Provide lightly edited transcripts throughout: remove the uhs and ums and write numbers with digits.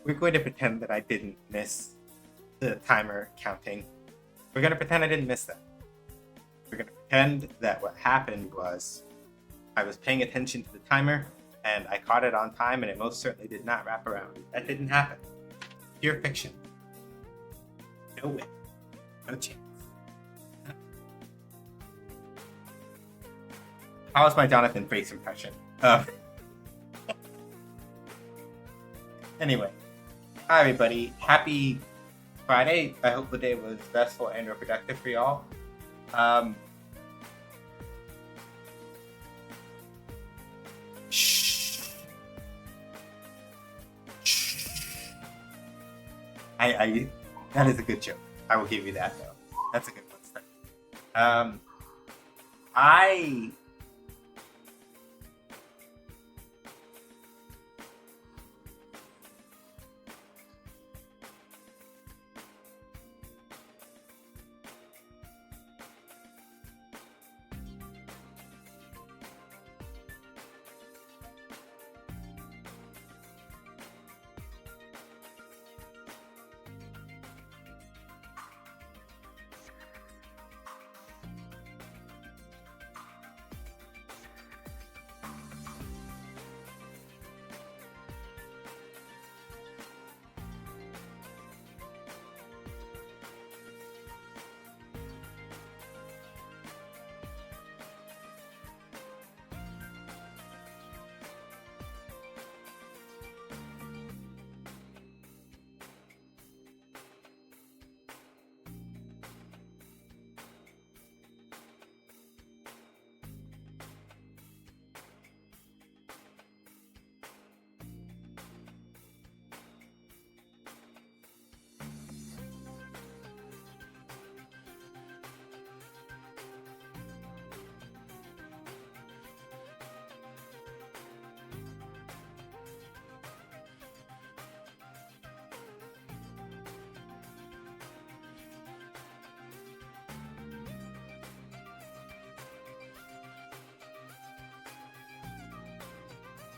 We're going to pretend that I didn't miss the timer counting. We're going to pretend I didn't miss that. We're going to pretend that what happened was I was paying attention to the timer and I caught it on time, and it most certainly did not wrap around. That didn't happen. Pure fiction. No way. Not a chance. How was my Jonathan Frakes impression? Anyway. Hi, everybody. Happy Friday. I hope the day was restful and or productive for y'all. That is a good joke. I will give you that, though. That's a good one. Um, I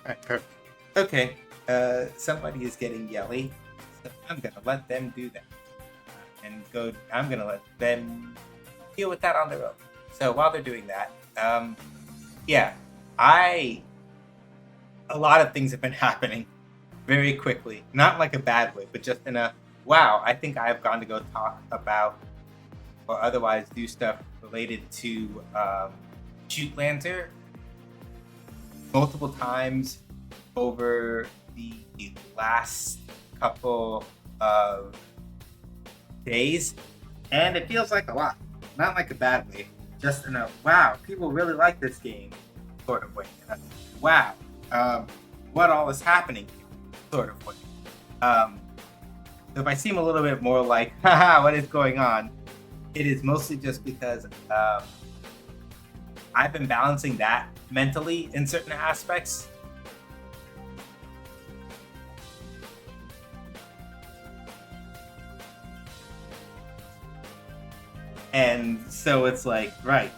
Alright, perfect. Okay. Somebody is getting yelly, so I'm gonna let them do that, and go. I'm gonna let them deal with that on their own. So while they're doing that, yeah, I a lot of things have been happening very quickly, not like a bad way, but just in a wow. I think I've gone to go talk about or otherwise do stuff related to Shoot Lancer multiple times over the last couple of days, and it feels like a lot. Not like a bad way, just in a wow, people really like this game sort of way. Wow, what all is happening sort of way. So if I seem a little bit more like, haha, what is going on? It is mostly just because I've been balancing that mentally in certain aspects. And so it's like, right.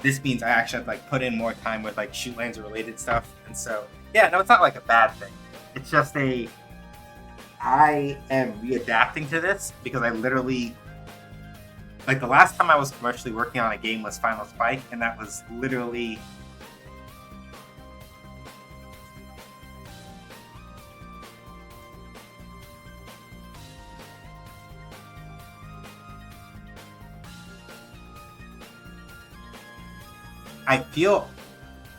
This means I actually have to like put in more time with like Shoot Lancer related stuff. And so yeah, no, it's not like a bad thing. It's just I am readapting to this because I literally like the last time I was commercially working on a game was Final Spike, and that was literally I feel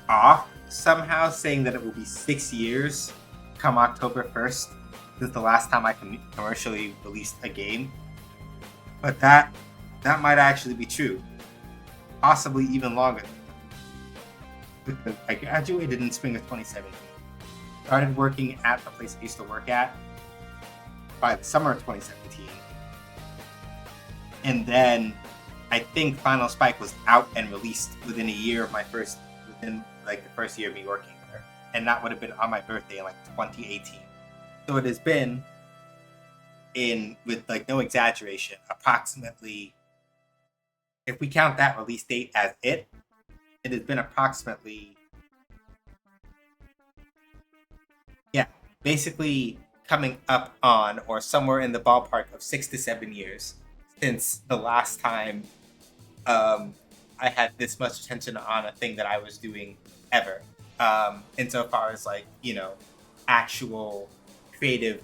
off somehow saying that it will be 6 years come October 1st since the last time I commercially released a game. But that might actually be true. Possibly even longer. Because I graduated in spring of 2017. Started working at the place I used to work at by the summer of 2017. And then I think Final Spike was out and released within a year of within like the first year of me working there. And that would have been on my birthday in like 2018. So it has been with like no exaggeration, approximately, if we count that release date as it has been approximately, yeah, basically coming up on or somewhere in the ballpark of 6 to 7 years since the last time I had this much attention on a thing that I was doing ever. Insofar as like, actual creative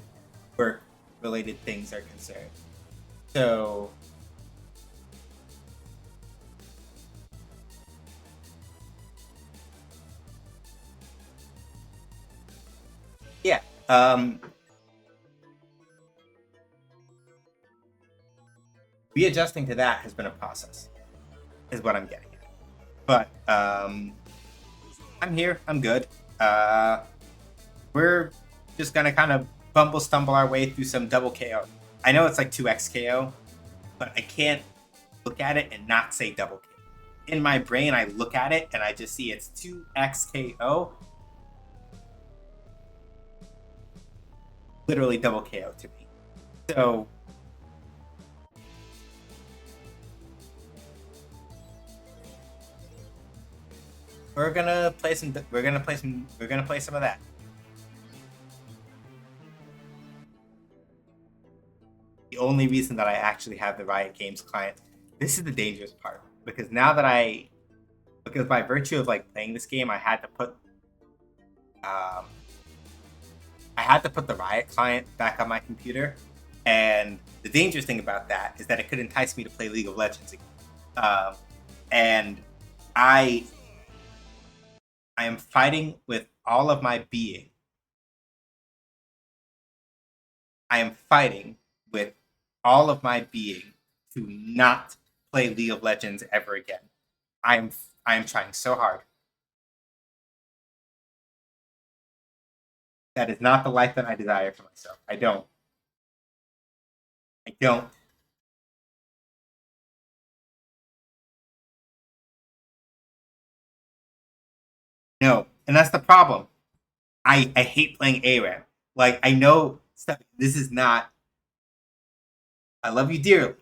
work related things are concerned. So yeah, readjusting to that has been a process, is what I'm getting at. But I'm here. I'm good. We're just gonna kind of stumble our way through some double KO. I know it's like 2x KO, but I can't look at it and not say double KO. In my brain, I look at it and I just see it's 2x KO. Literally double KO to me. So we're gonna play some of that. The only reason that I actually have the Riot Games client, this is the dangerous part, because now that because by virtue of like playing this game, I had to put the Riot client back on my computer, and the dangerous thing about that is that it could entice me to play League of Legends again. And I am fighting with all of my being. I am fighting with all of my being to not play League of Legends ever again. I am trying so hard. That is not the life that I desire for myself. I don't. No, and that's the problem. I hate playing ARAM. Like, I know this is not. I love you dearly,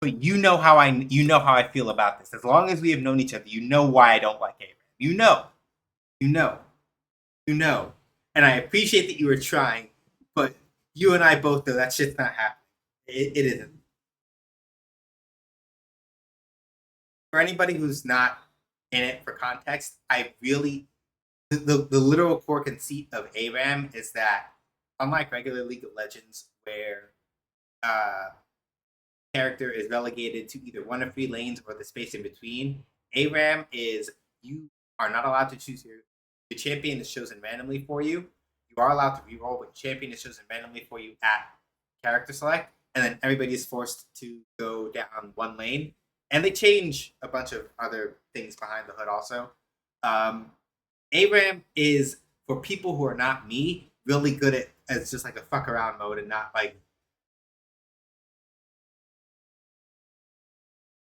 but you know how I feel about this. As long as we have known each other, you know why I don't like ARAM. You know, and I appreciate that you were trying, but you and I both know that shit's not happening. It isn't. For anybody who's not in it for context, I really the literal core conceit of ARAM is that, unlike regular League of Legends, where character is relegated to either one of 3 lanes or the space in between, ARAM is you are not allowed to choose your champion is chosen randomly for you. You are allowed to reroll, but champion is chosen randomly for you at character select, and then everybody is forced to go down one lane. And they change a bunch of other things behind the hood also. ARAM is, for people who are not me, really good at as just like a fuck around mode and not like.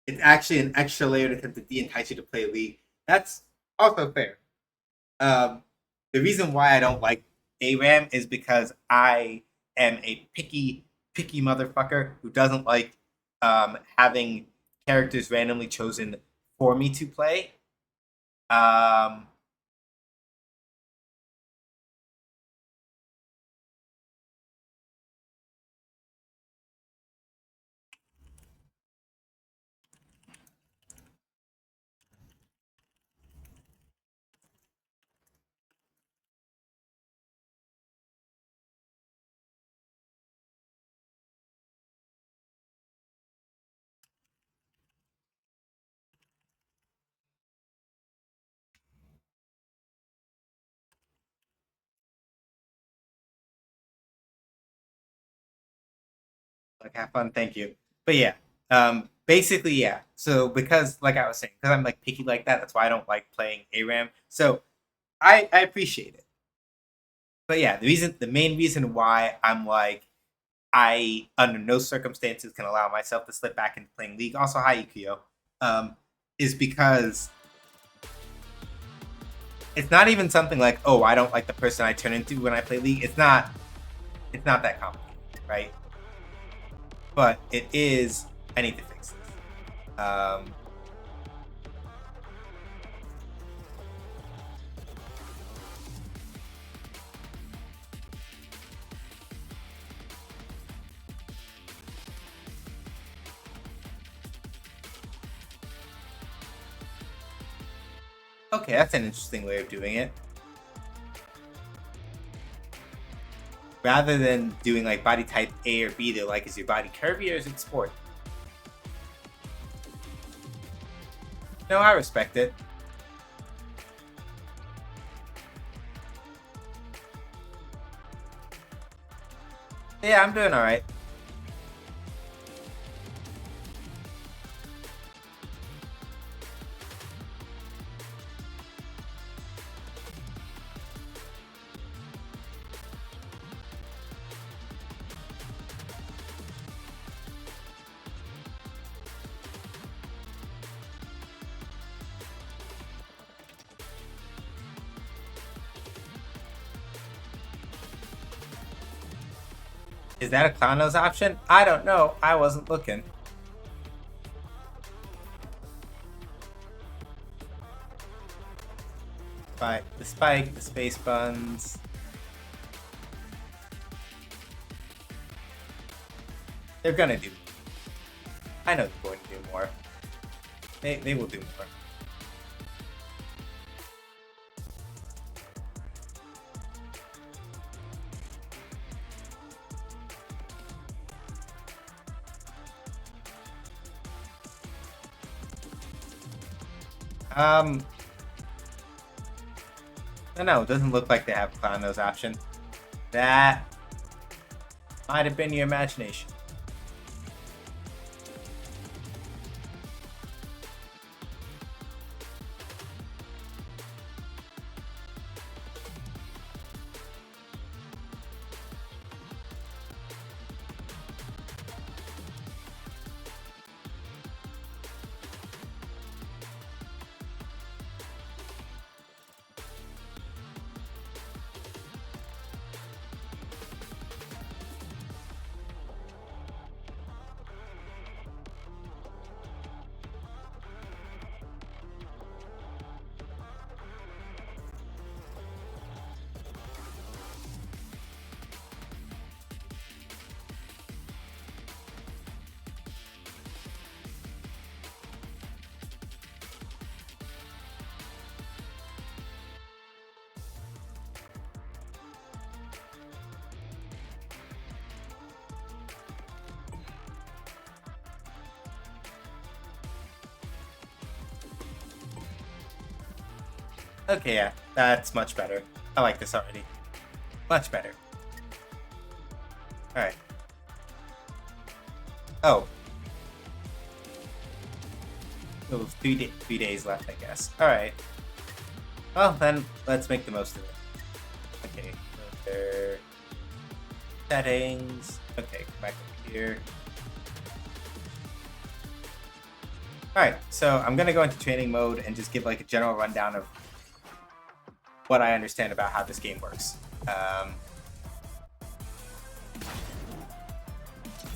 It's actually an extra layer to attempt to de-entice you to play League. That's also fair. The reason why I don't like ARAM is because I am a picky motherfucker who doesn't like having characters randomly chosen for me to play. Like, have fun, thank you. But yeah, basically, yeah. So because, like I was saying, because I'm like picky like that, that's why I don't like playing ARAM. So I appreciate it. But yeah, the main reason why I'm like, I under no circumstances can allow myself to slip back into playing League. Also, hi Ikuyo, is because it's not even something like, oh, I don't like the person I turn into when I play League. It's not that complicated, right? But it is. I need to fix this. Okay, that's an interesting way of doing it. Rather than doing like body type A or B, they're like, is your body curvy or is it sport? No, I respect it. Yeah, I'm doing all right. Is that a clown nose option? I don't know. I wasn't looking. The spike, the space buns. They're gonna do. I know they're going to do more. They will do more. No, it doesn't look like they have a clown nose option. That might have been your imagination. Okay, yeah, that's much better. I like this already. Much better. Alright. Oh. So 3 days left, I guess. Alright. Well, then, let's make the most of it. Okay, filter. Settings. Okay, come back over here. Alright, so I'm gonna go into training mode and just give like a general rundown of what I understand about how this game works.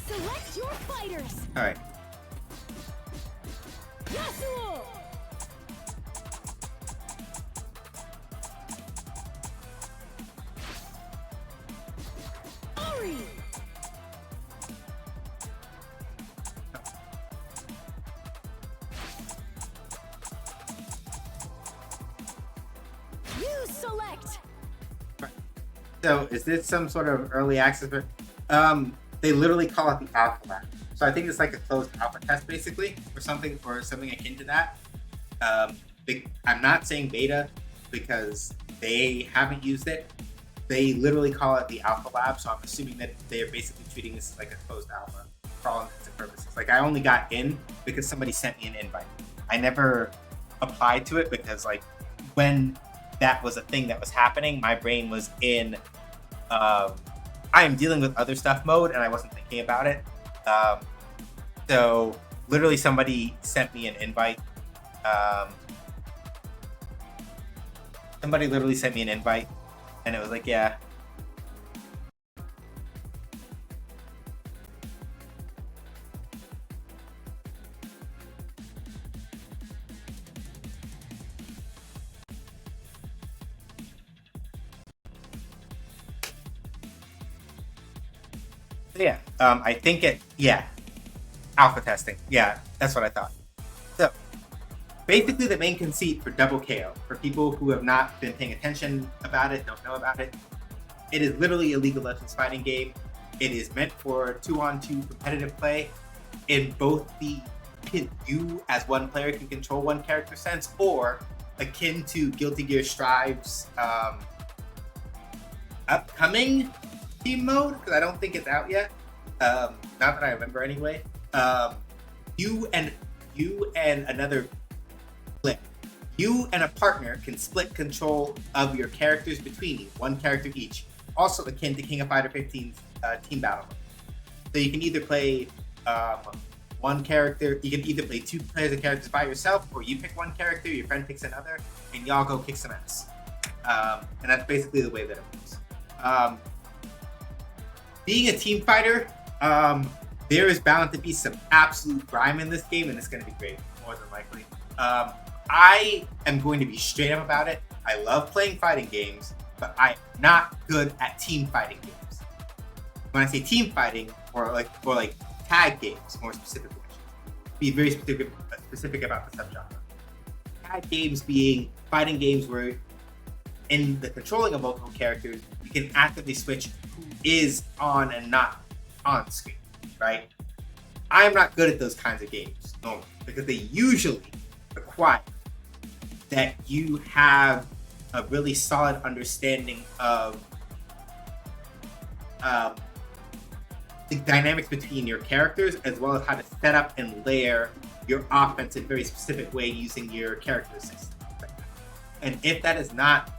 Select your fighters. All right. Yasuo. Ari. You select. So is this some sort of early access? They literally call it the alpha lab. So I think it's like a closed alpha test, basically, or something akin to that. I'm not saying beta because they haven't used it. They literally call it the alpha lab, so I'm assuming that they are basically treating this as like a closed alpha for all intents and purposes. Like I only got in because somebody sent me an invite. I never applied to it because like when that was a thing that was happening, my brain was in I am dealing with other stuff mode and I wasn't thinking about it. So literally somebody sent me an invite. Somebody literally sent me an invite and it was like, yeah. Yeah, I think alpha testing. Yeah, that's what I thought. So, basically the main conceit for Double KO, for people who have not been paying attention about it, don't know about it, it is literally a League of Legends fighting game. It is meant for 2-on-2 competitive play. In both you as one player can control one character sense, or akin to Guilty Gear Strive's upcoming team mode, because I don't think it's out yet. Not that I remember anyway. You and another split. You and a partner can split control of your characters between you, one character each. Also akin to King of Fighter 15's team battle. So you can either play one character, you can either play two players of characters by yourself, or you pick one character, your friend picks another, and y'all go kick some ass. And that's basically the way that it works. being a team fighter, there is bound to be some absolute grime in this game, and it's going to be great, more than likely. I am going to be straight up about it. I love playing fighting games, but I'm not good at team fighting games. When I say team fighting, or like tag games, more specifically, be very specific about the subgenre. Tag games being fighting games where, in the controlling of multiple characters, you can actively switch who is on and not on screen, right? I'm not good at those kinds of games normally because they usually require that you have a really solid understanding of the dynamics between your characters, as well as how to set up and layer your offense in a very specific way using your character system. And if it's not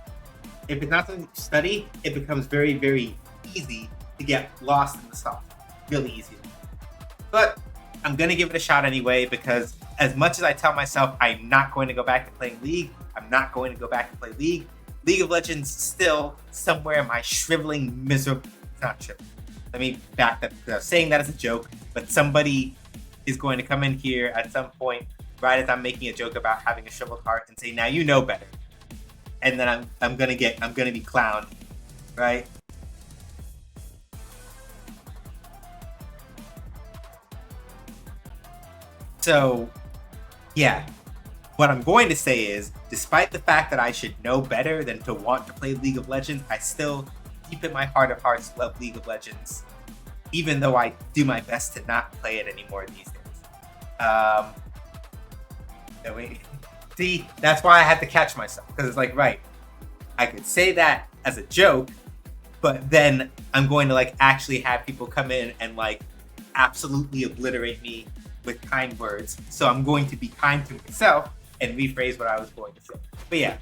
something you study, it becomes very, very easy to get lost in the sauce. Really easy. But I'm going to give it a shot anyway, because as much as I tell myself I'm not going to go back to playing League, I'm not going to go back to play League. League of Legends still somewhere in my shriveling, miserable... It's not shriveling. Let me back that. I'm saying that as a joke, but somebody is going to come in here at some point, right as I'm making a joke about having a shriveled heart, and say, "Now you know better." And then I'm gonna be clowned, right? So, yeah. What I'm going to say is, despite the fact that I should know better than to want to play League of Legends, I still, deep in my heart of hearts, love League of Legends, even though I do my best to not play it anymore these days. See, that's why I had to catch myself, because it's like, right, I could say that as a joke, but then I'm going to like actually have people come in and like absolutely obliterate me with kind words. So I'm going to be kind to myself and rephrase what I was going to say. But yeah,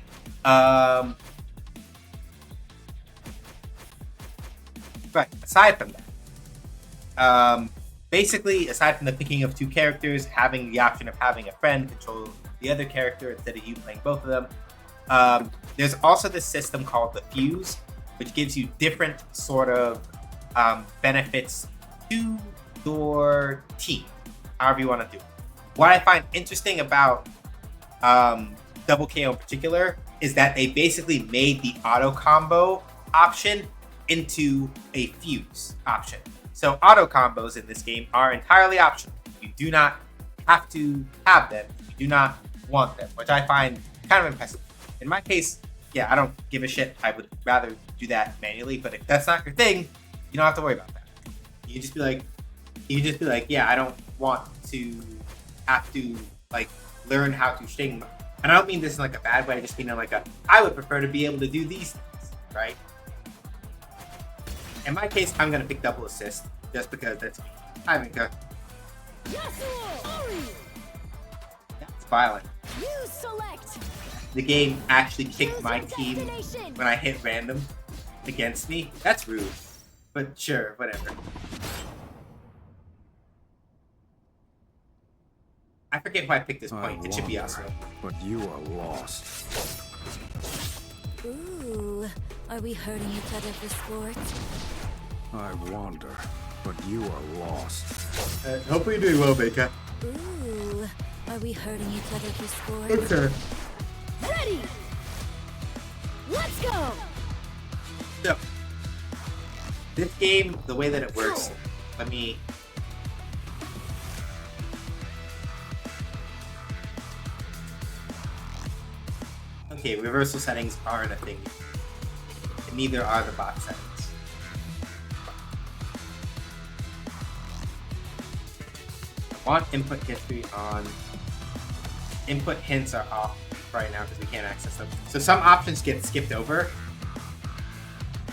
right. Aside from that, basically, aside from the picking of two characters, having the option of having a friend control the other character instead of you playing both of them, there's also this system called the Fuse, which gives you different sort of benefits to your team, however you want to do it. What I find interesting about Double KO in particular is that they basically made the auto combo option into a fuse option. So auto combos in this game are entirely optional. You do not have to have them. You do not want them, which I find kind of impressive. In my case, yeah, I don't give a shit. I would rather do that manually, but if that's not your thing, you don't have to worry about that. You just be like, yeah, I don't want to have to like learn how to string. And I don't mean this in like a bad way. I just mean in like I would prefer to be able to do these things, right? In my case, I'm gonna pick double assist just because that's me. I mean, that's violent. You select. The game actually kicked my team when I hit random against me. That's rude, but sure, whatever. I forget why I picked this point. It should be us. But you are lost. Ooh, are we hurting each other for sport? I wander, but you are lost. Hopefully you're doing well, Baker. Ooh, are we hurting each other for sport? Okay. Ready! Let's go! So, this game, the way that it works, let me... Okay, reversal settings aren't a thing. And neither are the bot settings. I want input history on. Input hints are off right now because we can't access them. So some options get skipped over.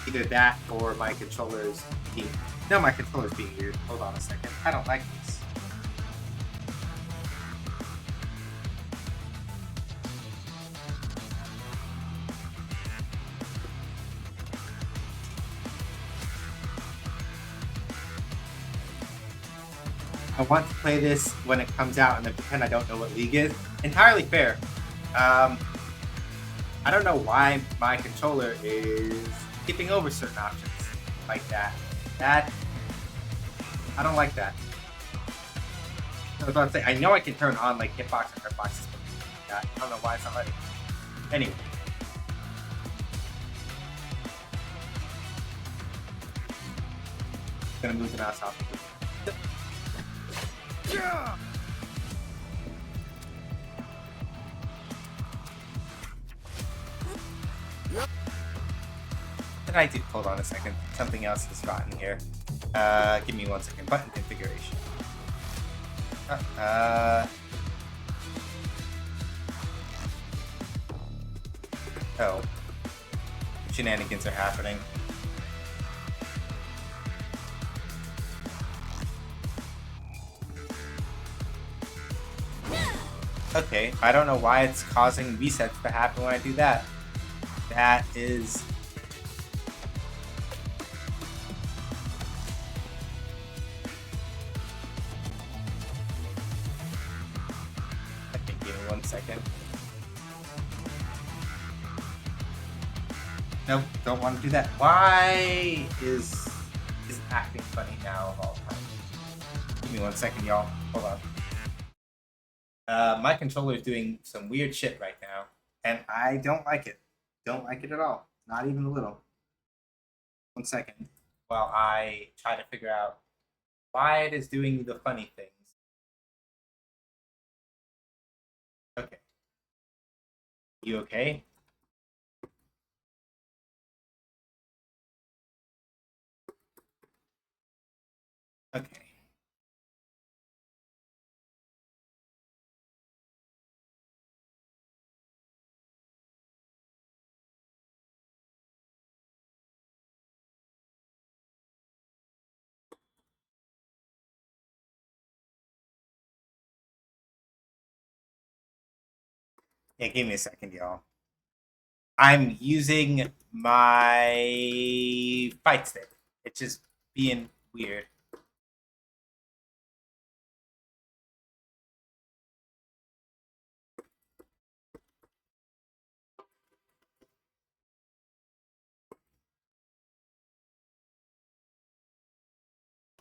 Either that or my controller's being... No, my controller's being weird. Hold on a second. I don't like this. I want to play this when it comes out and then pretend I don't know what League is. Entirely fair. I don't know why my controller is skipping over certain options like that. That I don't like that. I was about to say, I know I can turn on like hitbox and hurtboxes, but I don't know why it's not letting. Anyway. Gonna move the mouse off. What did I do? Hold on a second. Something else is rotten here. Give me 1 second. Button configuration. Oh. Shenanigans are happening. Okay, I don't know why it's causing resets to happen when I do that. That is... Okay, give me 1 second. Nope, don't want to do that. Why is acting funny now of all time? Give me 1 second, y'all. Hold on. My controller is doing some weird shit right now, and I don't like it. Don't like it at all. Not even a little. 1 second. While I try to figure out why it is doing the funny things. Okay. You okay? Okay. Yeah, give me a second, y'all. I'm using my fight stick. It's just being weird.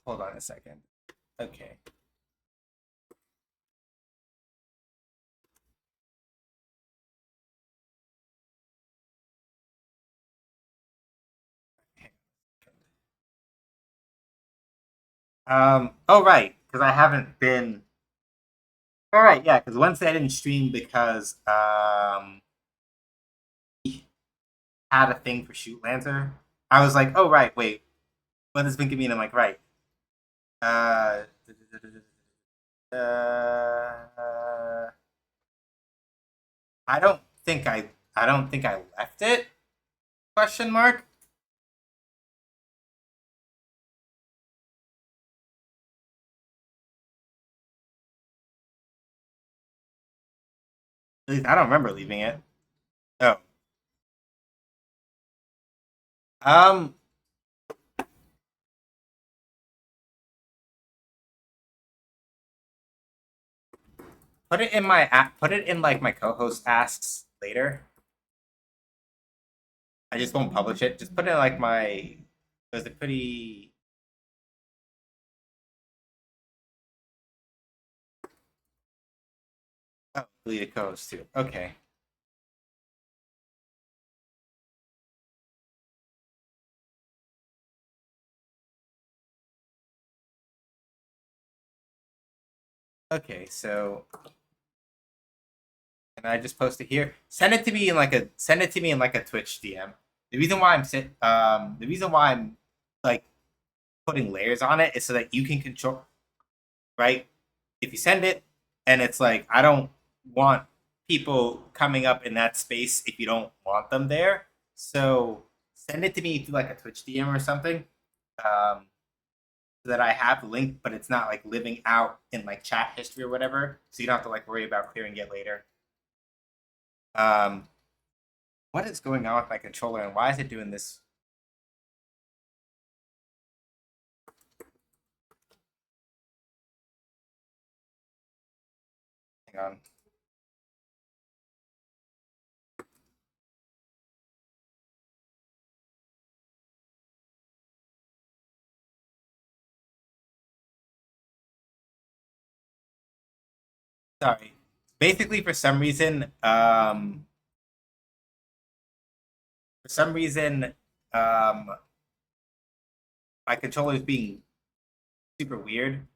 Hold on a second. Okay. Oh right, because I haven't been. All right, yeah, because Wednesday I didn't stream because he had a thing for Shoot Lancer. I was like, oh right, wait, what has been giving me? And I'm like, right. Uh, uh, I don't think I left it. Question mark. At least I don't remember leaving it. Oh. Um. Put it in my app. Put it in like my co-host asks later. I just won't publish it. Just put it in like my. Was it pretty? Oh, deleted co-host too. Okay. Okay, so and I just post it here. Send it to me in like a Twitch DM. The reason why I'm like putting layers on it is so that you can control, right? If you send it and it's like I don't want people coming up in that space if you don't want them there. So send it to me through like a Twitch DM or something. So that I have the link, but it's not like living out in like chat history or whatever. So you don't have to like worry about clearing it later. Um, what is going on with my controller and why is it doing this? Hang on. Sorry. Basically, for some reason, um, my controller is being super weird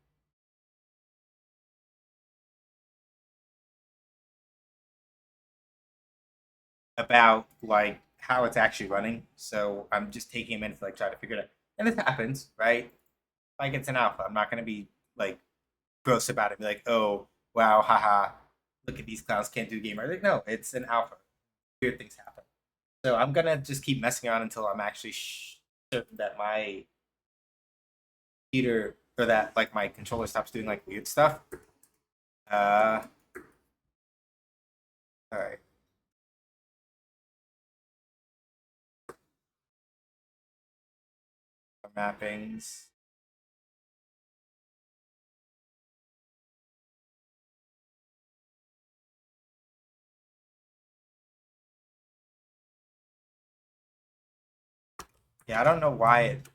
about like how it's actually running. So I'm just taking a minute to like try to figure it out. And this happens, right? Like it's an alpha. I'm not gonna be like gross about it. Be like, oh wow, haha, look at these clowns can't do game. Like, no, it's an alpha. Weird things happen. So I'm gonna just keep messing around until I'm actually certain that my computer or that like my controller stops doing like weird stuff. Uh, all right. Mappings. Yeah, I don't know why it.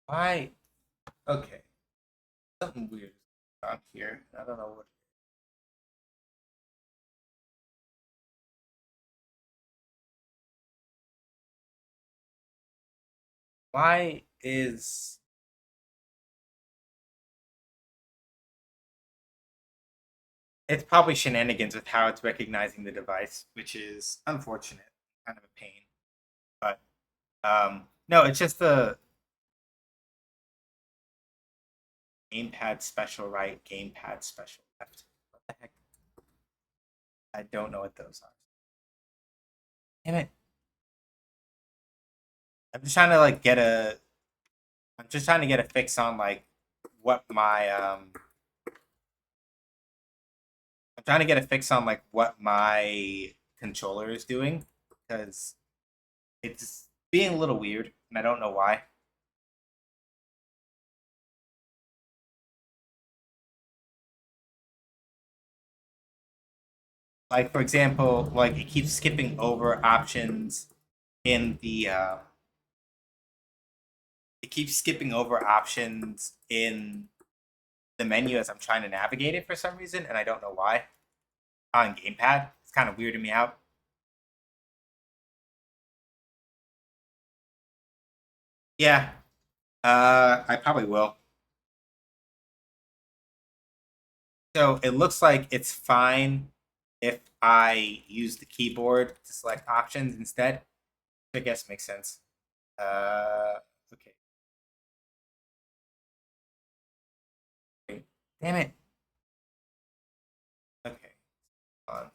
Why? Okay, something weird on here. I don't know what. Why is it's probably shenanigans with how it's recognizing the device, which is unfortunate, kind of a pain. But no, it's just the gamepad special right, gamepad special left. What the heck? I don't know what those are. Damn it! I'm just trying to like get a. I'm just trying to get a fix on like what my I'm trying to get a fix on like what my controller is doing because it's being a little weird and I don't know why. Like for example, like it keeps skipping over options in the it keeps skipping over options in the menu as I'm trying to navigate it for some reason, and I don't know why. On gamepad, it's kind of weirding me out. Yeah, I probably will. So it looks like it's fine if I use the keyboard to select options instead. I guess makes sense. Okay. Wait. Damn it. Okay. Hold on.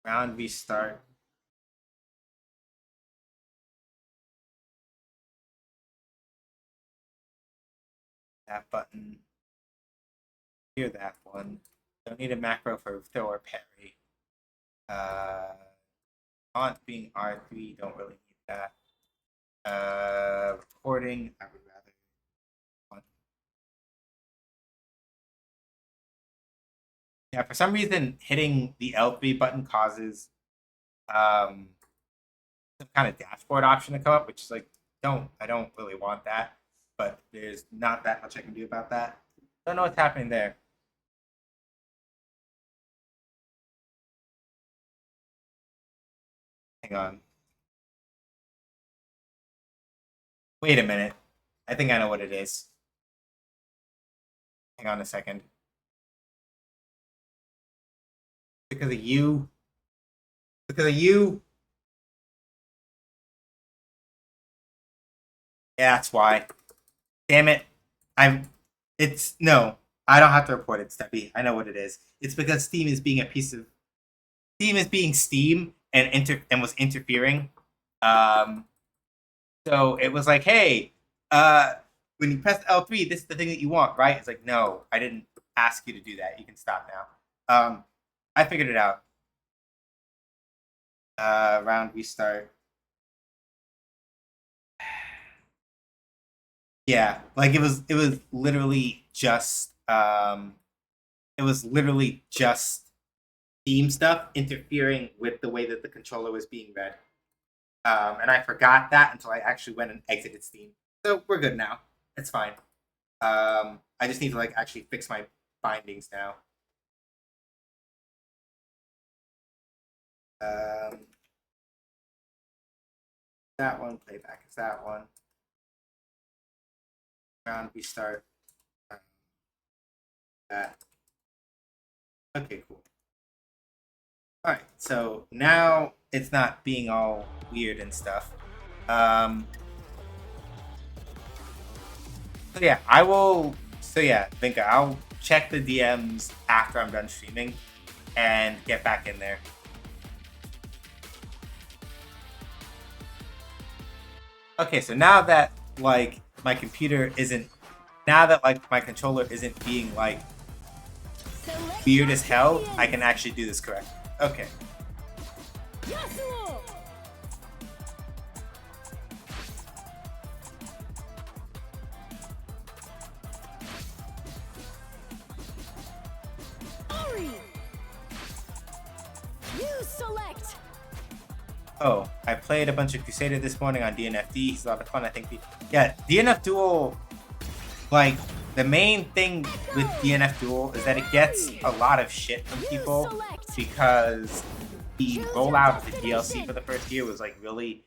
Round restart. That button. Here, that one. Don't need a macro for throw or parry. Uh, Taunt being R3. Don't really need that. Recording. I would rather. Yeah, for some reason, hitting the L3 button causes um some kind of dashboard option to come up, which is like, I don't really want that. But there's not that much I can do about that. Don't know what's happening there. Hang on. Wait a minute. I think I know what it is. Hang on a second. Because of you. Because of you. Yeah, that's why. Damn it. No. I don't have to report it, Steppy. I know what it is. It's because Steam is being Steam and was interfering. So it was like, hey, when you press L3, this is the thing that you want, right? It's like, no, I didn't ask you to do that. You can stop now. I figured it out. Round restart. Yeah, like it was literally just Steam stuff interfering with the way that the controller was being read. And I forgot that until I actually went and exited Steam. So we're good now. It's fine. I just need to like actually fix my bindings now. That one, playback is that one. Round restart. That. Okay, cool. Alright, so now it's not being all weird and stuff. So yeah, Vinka, I'll check the DMs after I'm done streaming and get back in there. Okay, so now that like my controller isn't being like weird as hell, I can actually do this correct. Okay. Oh, I played a bunch of Crusader this morning on DNFD. It's a lot of fun, I think. Yeah, DNF Duel, like, the main thing with DNF Duel is that it gets a lot of shit from people because the rollout of the DLC for the first year was, like, really,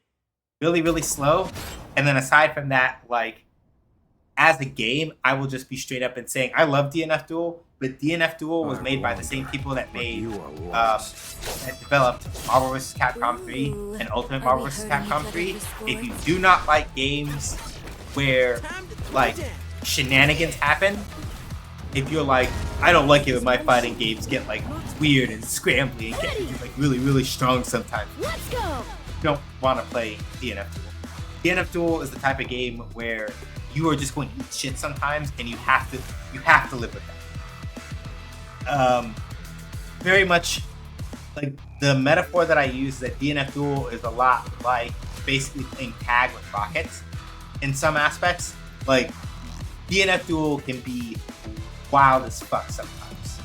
really, really slow. And then aside from that, like, as a game, I will just be straight up and saying, I love DNF Duel, but DNF Duel was made by the same people that that developed Marvel vs. Capcom 3 and Ultimate Marvel vs. Capcom 3. If you do not like games where, like, shenanigans happen, if you're like, I don't like it when my fighting games get, like, weird and scrambly and get, like, really, really strong sometimes, you don't want to play DNF Duel. DNF Duel is the type of game where you are just going to eat shit sometimes, and you have to live with that. Very much like the metaphor that I use is that DNF Duel is a lot like basically playing tag with rockets in some aspects. Like DNF Duel can be wild as fuck sometimes,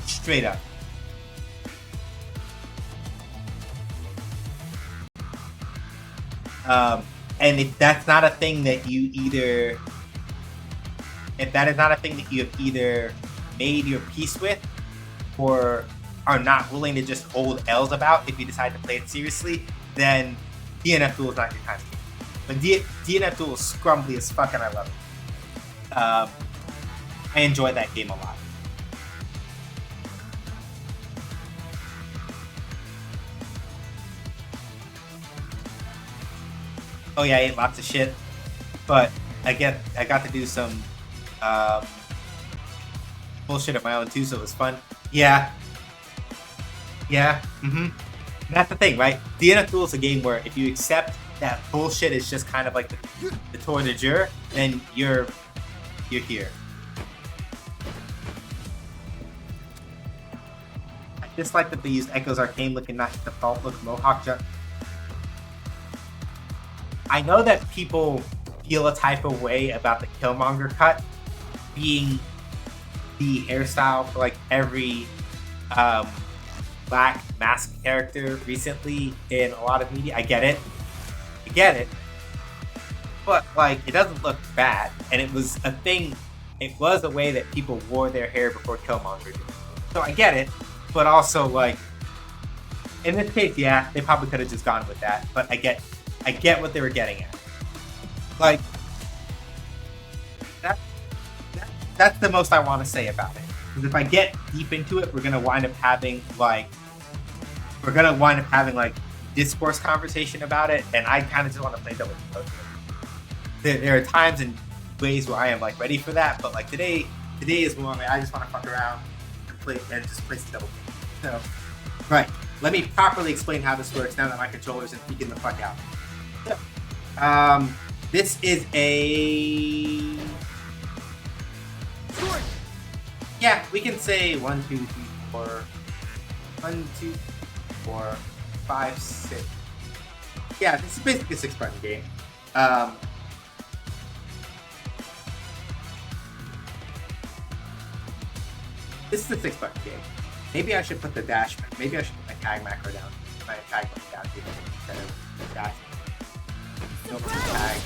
straight up. And if that's not a thing that you either, if that is not a thing that you have either made your peace with or are not willing to just hold L's about if you decide to play it seriously, then DNF Duel is not your kind of game. But DNF Duel is scrumbly as fuck and I love it. I enjoy that game a lot. Oh yeah, I ate lots of shit, but I got to do some bullshit of my own too, so it was fun. Yeah. That's the thing, right? DNF Duel is a game where if you accept that bullshit is just kind of like the tour de jour, then you're here. I dislike that they used Echo's arcane look and not default look Mohawk jump. I know that people feel a type of way about the Killmonger cut being the hairstyle for like every black mask character recently in a lot of media. I get it. But like, it doesn't look bad, and it was a thing. It was a way that people wore their hair before Killmonger did. So I get it, but also like, in this case, yeah, they probably could have just gone with that. But I get what they were getting at. Like, that's the most I want to say about it. Because if I get deep into it, we're gonna wind up having like discourse conversation about it, and I kind of just want to play double. There are times and ways where I am like ready for that, but like today is one where I just want to fuck around and play some double. So, right. Let me properly explain how this works now that my controller isn't freaking the fuck out. So, this is a... Yeah, we can say 1, 2, 3, 4... 1, 2, 4, 5, 6. Yeah, this is basically a 6-button game. This is a 6-button game. Maybe I should put the dash. Maybe I should put my tag macro down. My tag button down here instead of dash. No tag.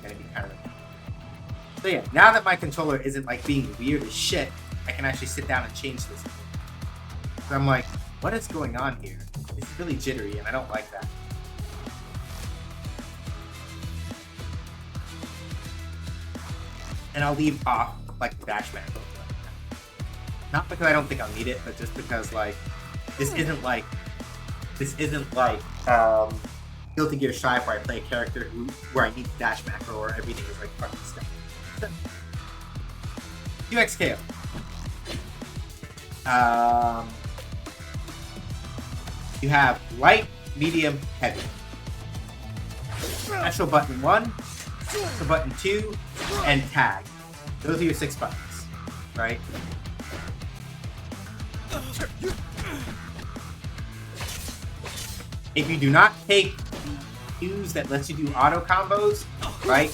Gonna be kind of. So yeah, now that my controller isn't like being weird as shit, I can actually sit down and change this. So I'm like, what is going on here? It's really jittery, and I don't like that. And I'll leave off like the dash macro. Not because I don't think I'll need it, but just because like this isn't like Guilty Gear Strive where I play a character where I need the dash macro or everything is like fucking stuff. So, UXKO. You have light, medium, heavy. Special button 1, special button 2, and tag. Those are your 6 buttons, right? If you do not take the cues that lets you do auto combos, right?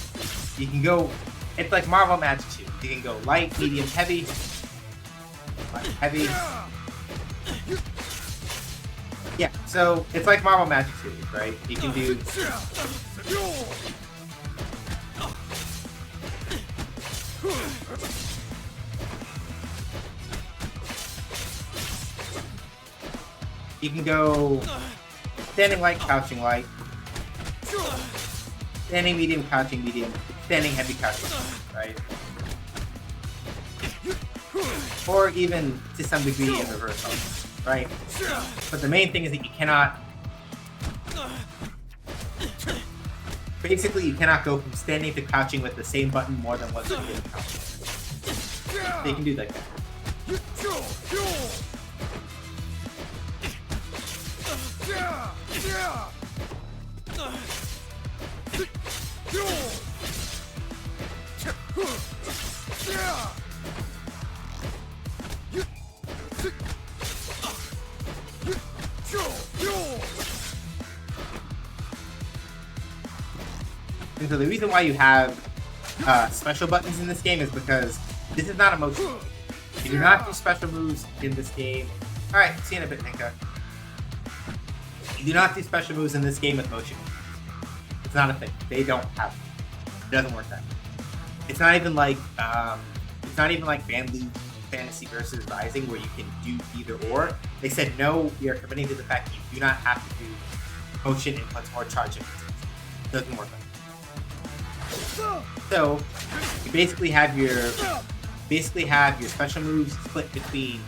You can go, it's like Marvel Magic 2. You can go light, medium, heavy. Light, heavy. Yeah, so it's like Marvel Magic 2, right? You can do... You can go standing light, couching light, standing medium, couching medium, standing heavy, couching, right? Or even to some degree in reverse, right? But the main thing is that you cannot... Basically, you cannot go from standing to couching with the same button more than once you get couching. So you can do like that. And so the reason why you have special buttons in this game is because this is not a motion. You do not do special moves in this game. Alright, see you in a bit, Ninka. You do not do special moves in this game with motion. It's not a thing. They don't have it. It doesn't work that way. It's not even like Banlieue Fantasy versus Rising where you can do either or. They said no, we are committing to the fact that you do not have to do motion inputs or charge inputs. It doesn't work that way. So you basically have your special moves split between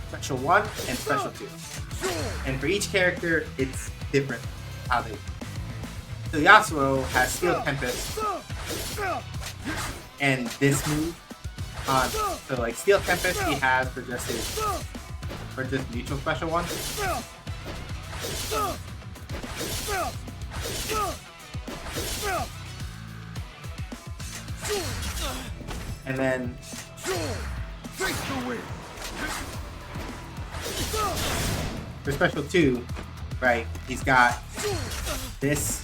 special 1 and special 2. And for each character, it's different how they. So Yasuo has Steel Tempest and this move on. So like Steel Tempest, he has for just neutral special 1. And then for special 2, right, he's got this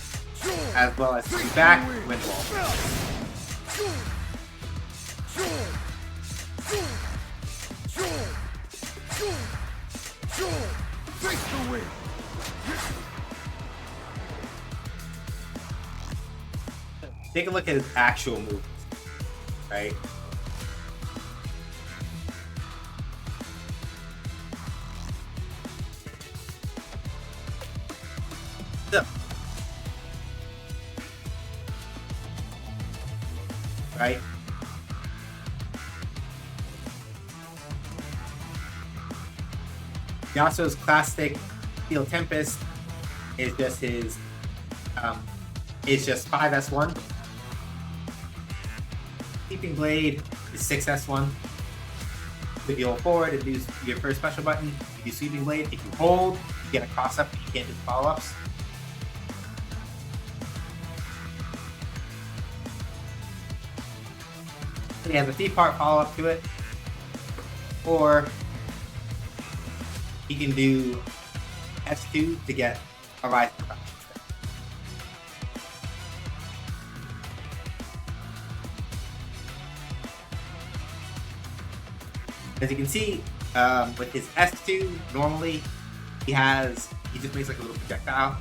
as well as the back wind wall. Take a look at his actual moves, right? So, right? Yasuo's classic Steel Tempest is just his is just 5S1. Sweeping Blade is 6S1. If you hold forward and do your first special button, you do Sweeping Blade. If you hold, you get a cross up, you can't do follow-ups. So he has a 3-part follow-up to it. Or he can do S2 to get a rise to production. As you can see, with his S2, normally he just makes like a little projectile,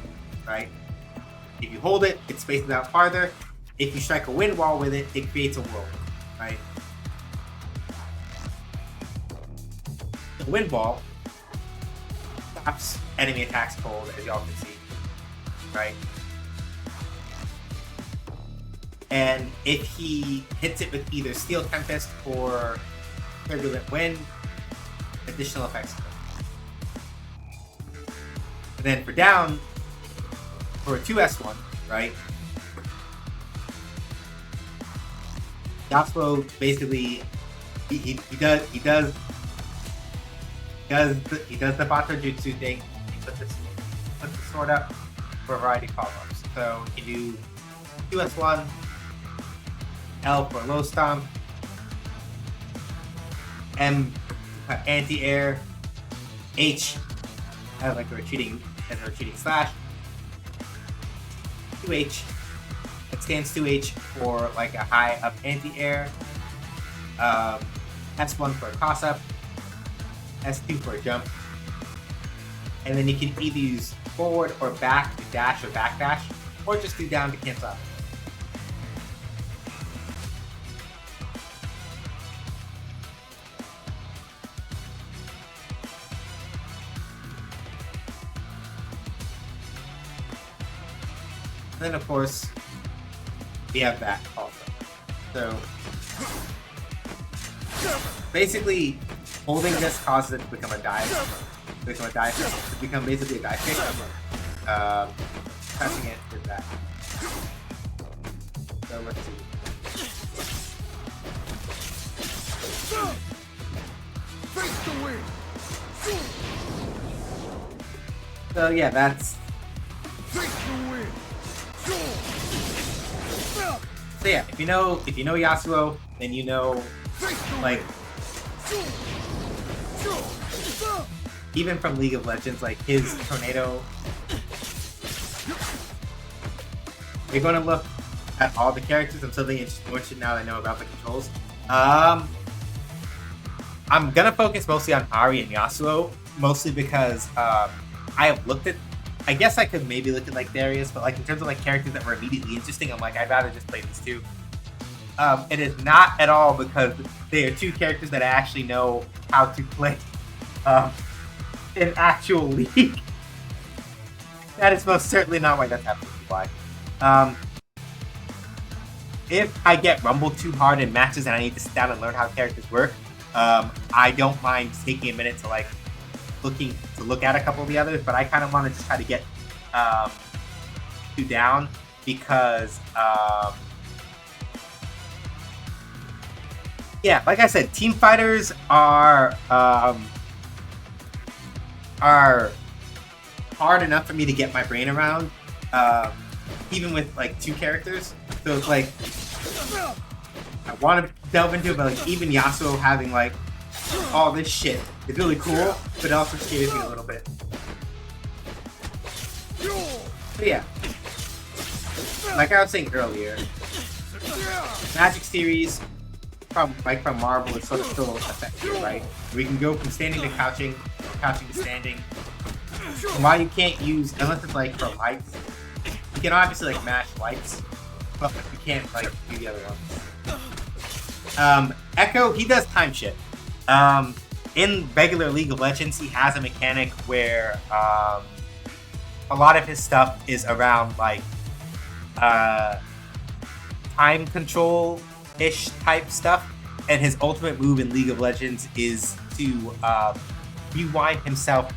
right? If you hold it, it spaces out farther. If you strike a wind wall with it, it creates a whirl, right? The wind wall stops enemy attacks cold, as y'all can see, right? And if he hits it with either Steel Tempest or Turbulent Wind, additional effects. And then for down, for a 2S1, right? Yasuo basically he does the Bato Jutsu thing. He puts the sword up for a variety of follow-ups. So you can do 2S1, L for low stomp, M anti-air, H as like a retreating slash, 2H it stands 2H for like a high up anti-air, S1 for a cross up, S2 for a jump, and then you can either use forward or back to dash or back dash, or just do down to cancel out. And then of course we have that also. So basically holding this causes it to become a die. To become basically a die kick. Touching it with that. So let's see. So yeah, that's. So yeah, if you know Yasuo, then you know, like, even from League of Legends, like his tornado. You're going to look at all the characters. I'm suddenly interested now that I know about the controls. I'm gonna focus mostly on Ari and Yasuo, mostly because I have looked at. I guess I could maybe look at like Darius, but like in terms of like characters that were immediately interesting, I'm like, I'd rather just play these two. It is not at all because they are two characters that I actually know how to play in actual league. That is most certainly not why. That's absolutely why. If I get rumbled too hard in matches and I need to sit down and learn how characters work, I don't mind taking a minute to like look at a couple of the others, but I kind of want to just try to get two down because yeah, like I said, team fighters are hard enough for me to get my brain around, even with like two characters. So it's like I want to delve into it, but like even Yasuo having like all this shit is really cool, but it also scares me a little bit. But yeah, like I was saying earlier, Magic series from Marvel is sort of still effective, right? We can go from standing to couching, or couching to standing. And while you can't use, unless it's like for lights, you can obviously like mash lights, but you can't like do the other ones. Echo, he does time shit. In regular League of Legends, he has a mechanic where a lot of his stuff is around like time control-ish type stuff, and his ultimate move in League of Legends is to rewind himself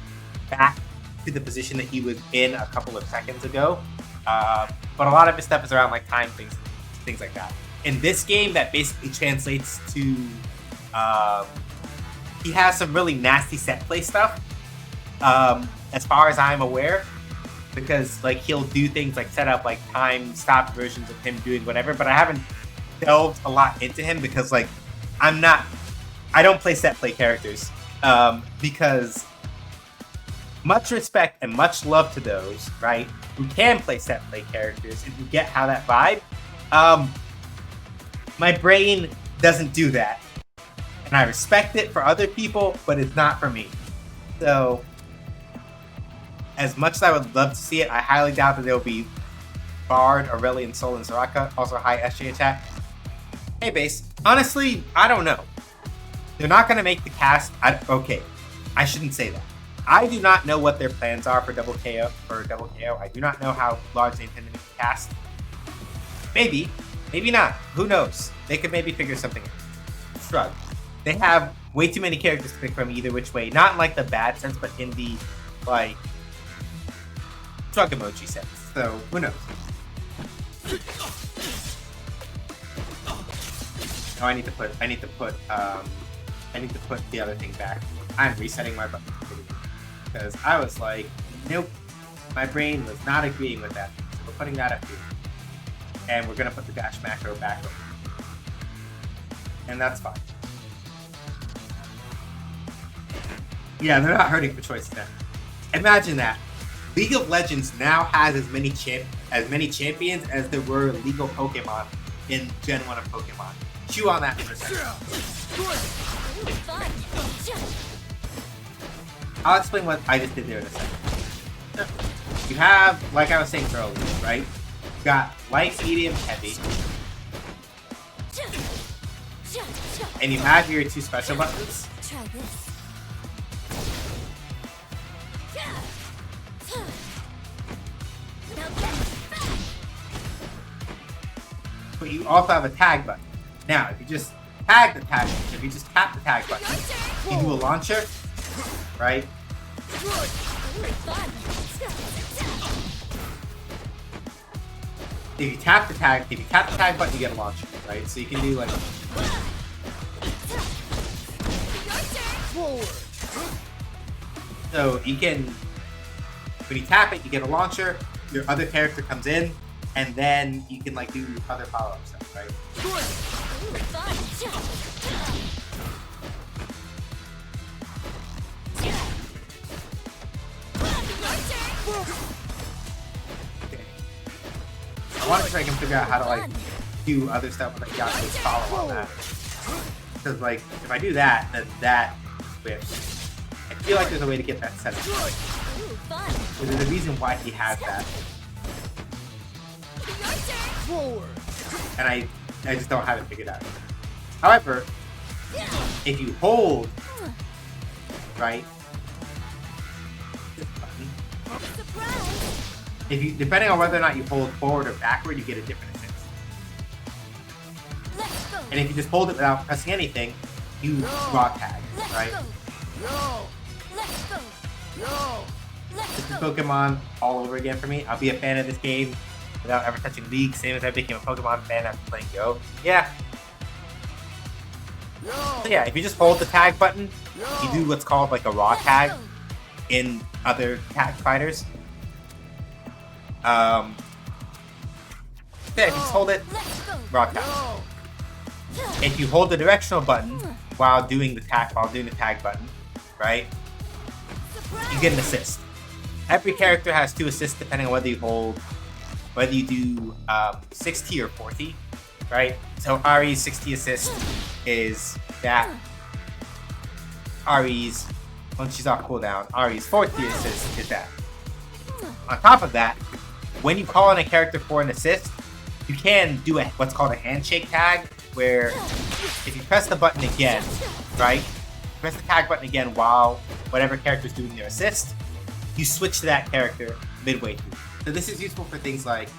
back to the position that he was in a couple of seconds ago. But a lot of his stuff is around like time things like that. In this game, that basically translates to he has some really nasty set play stuff, as far as I'm aware, because like he'll do things like set up like time stopped versions of him doing whatever. But I haven't delved a lot into him because like I don't play set play characters, because much respect and much love to those, right, who can play set play characters and who get how that vibe. My brain doesn't do that. And I respect it for other people, but it's not for me. So, as much as I would love to see it, I highly doubt that there will be Bard, Aurelian, Sol, and Soraka. Also high SJ attack. Hey, base. Honestly, I don't know. They're not going to make the cast. Okay, I shouldn't say that. I do not know what their plans are for Double KO. I do not know how large they intend to make the cast. Maybe not. Who knows? They could maybe figure something out. Shrug. They have way too many characters to pick from either which way. Not in like the bad sense, but in the like shrug emoji sense. So who knows? Oh, I need to put the other thing back. I'm resetting my button because I was like, nope, my brain was not agreeing with that. So we're putting that up here, and we're gonna put the dash macro back over, and that's fine. Yeah, they're not hurting for choice now. Imagine that. League of Legends now has as many champions as there were legal Pokemon in Gen 1 of Pokemon. Chew on that for a second. I'll explain what I just did there in a second. You have, like I was saying earlier, right? You got light, medium, heavy. And you have your two special buttons. Try this. But you also have a tag button. Now, if you just tap the tag button, you do a launcher, right? If you tap the tag button, you get a launcher, right? So you can do like. So you can, when you tap it, you get a launcher. Your other character comes in, and then you can like do other follow-up stuff, right? Okay. I want to try and figure out how to like do other stuff with like Yasuo's follow on that. Because like if I do that, then that whips. I feel like there's a way to get that set up. So there's a reason why he has that. And I just don't have it figured out. However, if you hold, right, this button, if you, depending on whether or not you hold forward or backward, you get a different assist. And if you just hold it without pressing anything, you raw tag, right? This is Pokemon all over again for me. I'll be a fan of this game without ever touching League, same as I became a Pokemon fan after playing Go. Yeah. So yeah, if you just hold the tag button, you do what's called like a raw tag in other tag fighters. Yeah, if you just hold it, raw tag. If you hold the directional button while doing the tag button, right, you get an assist. Every character has 2 assists depending on whether you do 6T or 4T, right? So Ari's 6T assist is that. Ari's, once she's off cooldown, Ari's 4T assist is that. On top of that, when you call on a character for an assist, you can do what's called a handshake tag, where if you press the button again, right? Press the tag button again while whatever character is doing their assist, you switch to that character midway through. So this is useful for things like,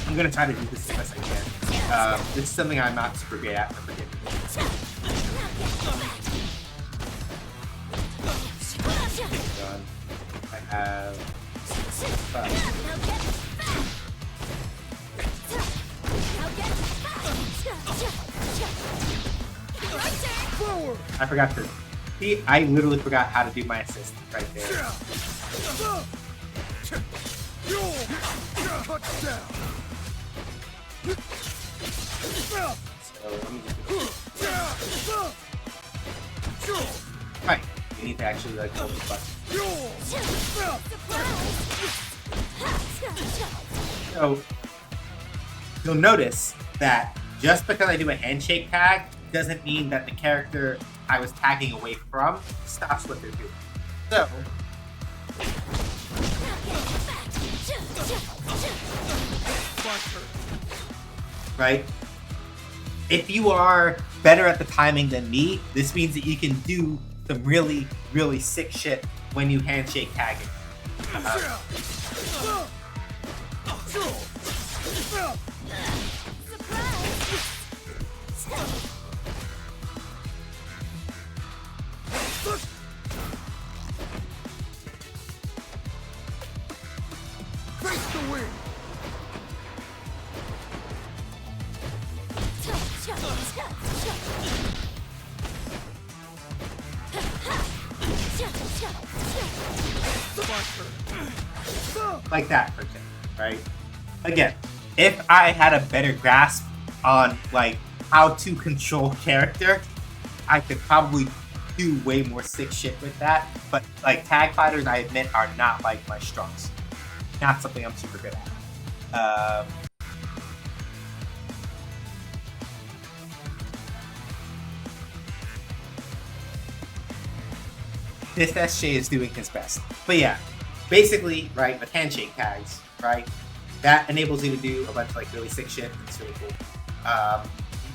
I'm gonna try to do this as best I can. This is something I'm not super great at, so forgive me. have I forgot to see. I literally forgot how to do my assist right there. So let me just do this. Right, you need to actually like hold the button. So you'll notice that just because I do a handshake tag doesn't mean that the character I was tagging away from stops what they're doing. So right? If you are better at the timing than me, this means that you can do some really, really sick shit when you handshake tagging. Face the wind. Like that, for example, right? Again, if I had a better grasp on like how to control character, I could probably do way more sick shit with that. But like tag fighters, I admit, are not like my strongest. Not something I'm super good at. This SJ is doing his best. But yeah, basically, right, with handshake tags, right, that enables you to do a bunch of like really sick shit. It's really cool.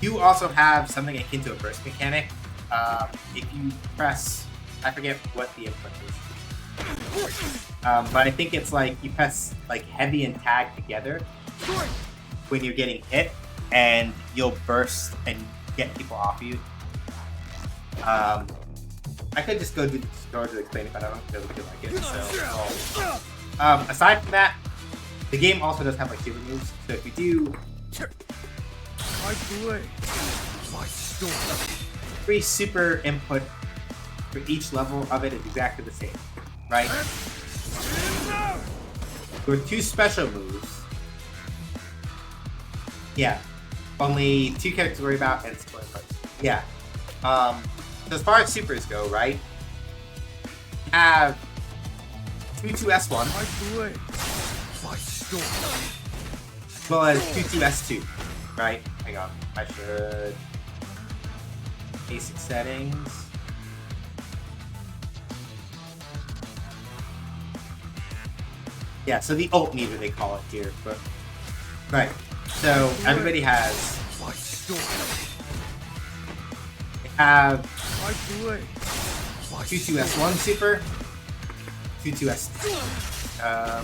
You also have something akin to a burst mechanic. If you press, I forget what the input is. But I think it's like you press like heavy and tag together when you're getting hit, and you'll burst and get people off you. I could just go do the tutorial to explain it, but I don't really feel like it. So, aside from that, the game also does have like super moves. So if you do, My blade, my sword. free super input for each level of it is exactly the same, right? There are 2 special moves. Yeah, only 2 characters to worry about and split parts. Yeah. So as far as supers go, right? You have 2-2-S1, My blade, my sword. as well as 2-2-S2, right? Hang on, I should basic settings. Yeah, so the ult meter they call it here, but right. So everybody has. My sword. They have My blade, my 2-2-S1 super, 2-2-S2.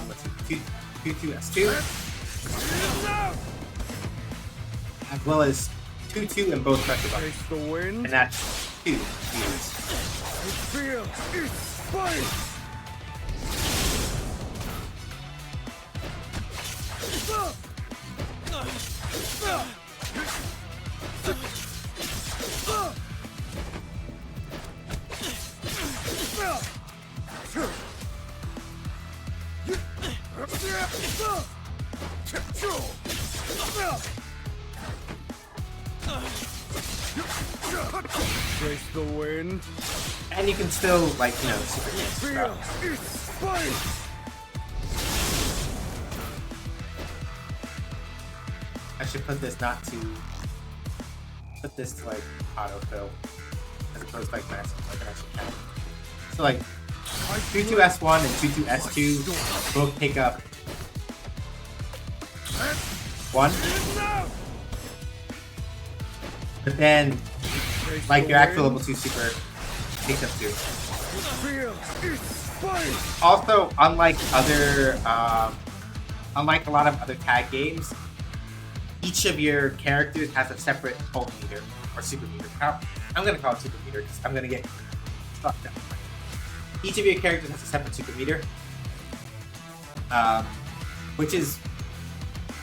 Let's see, 2-2-S2, as well as 2-2 in both pressure buttons, face the wind. and that's 2 meters. It feels its spice. Face the wind. And you can still, like, you know, super hit Feels stuff. its spice. I should put this not to put this to like autofill as opposed to like massive, like an actual count. So like 2-2-S1 and 2-2-S2 both pick up 1, but then like your actual level 2 super picks up 2. Feels its spice. Also, unlike a lot of other tag games, each of your characters has a separate ult meter or super meter. I'm gonna call it super meter because I'm gonna get fucked up. Each of your characters has a separate super meter, which is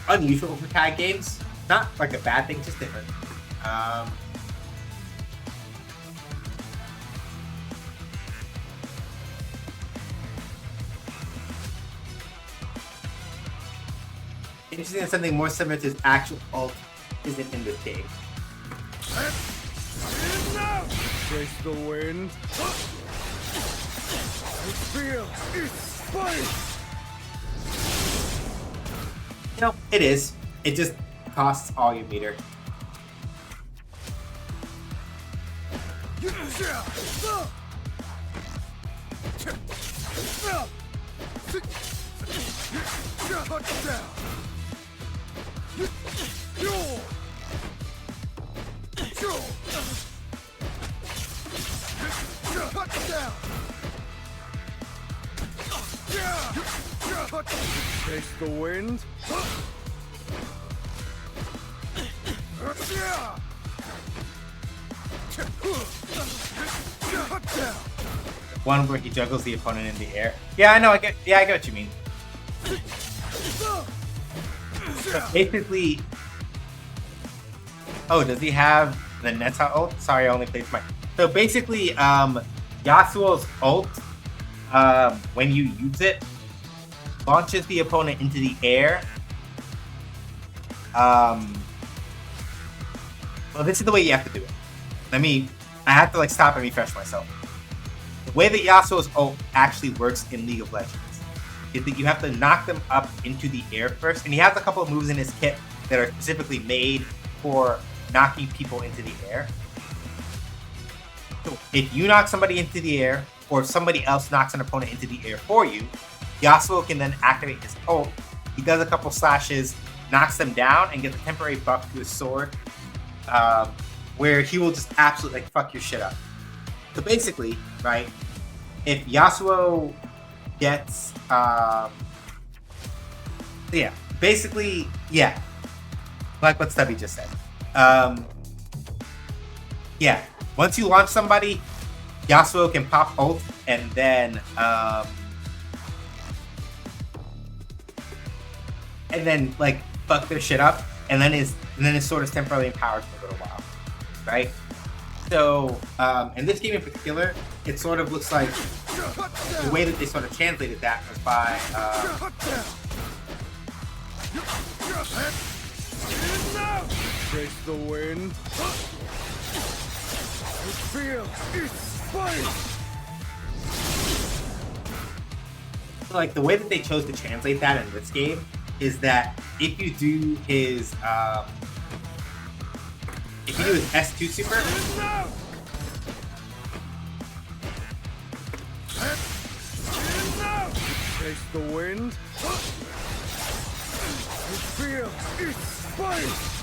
unusual for tag games. Not like a bad thing, just different. Interesting that something more similar to his actual ult isn't in this game. Chase the wind. Feel its spice. You know, it is. It just costs all your meter. Chase the wind. One where he juggles the opponent in the air. Yeah, I know. I get what you mean. So basically, oh, does he have the Neta ult? Sorry, I only played my. So basically, Yasuo's ult, when you use it, launches the opponent into the air. Well, this is the way you have to do it. I have to like stop and refresh myself. The way that Yasuo's ult actually works in League of Legends is that you have to knock them up into the air first, and he has a couple of moves in his kit that are specifically made for knocking people into the air. So if you knock somebody into the air, or if somebody else knocks an opponent into the air for you, Yasuo can then activate his ult. He does a couple slashes, knocks them down, and gets a temporary buff to his sword, where he will just absolutely like fuck your shit up. So basically, right, if Yasuo gets, like what Stubby just said. Once you launch somebody, Yasuo can pop ult and then like fuck their shit up, and then his sword is temporarily empowered for a little while, right? So in this game in particular, it sort of looks like the way that they sort of translated that was by Chase the wind. Feel its spice. like the way that they chose to translate that in this game is that if you do his S2 super, Chase the wind. Feel its spice.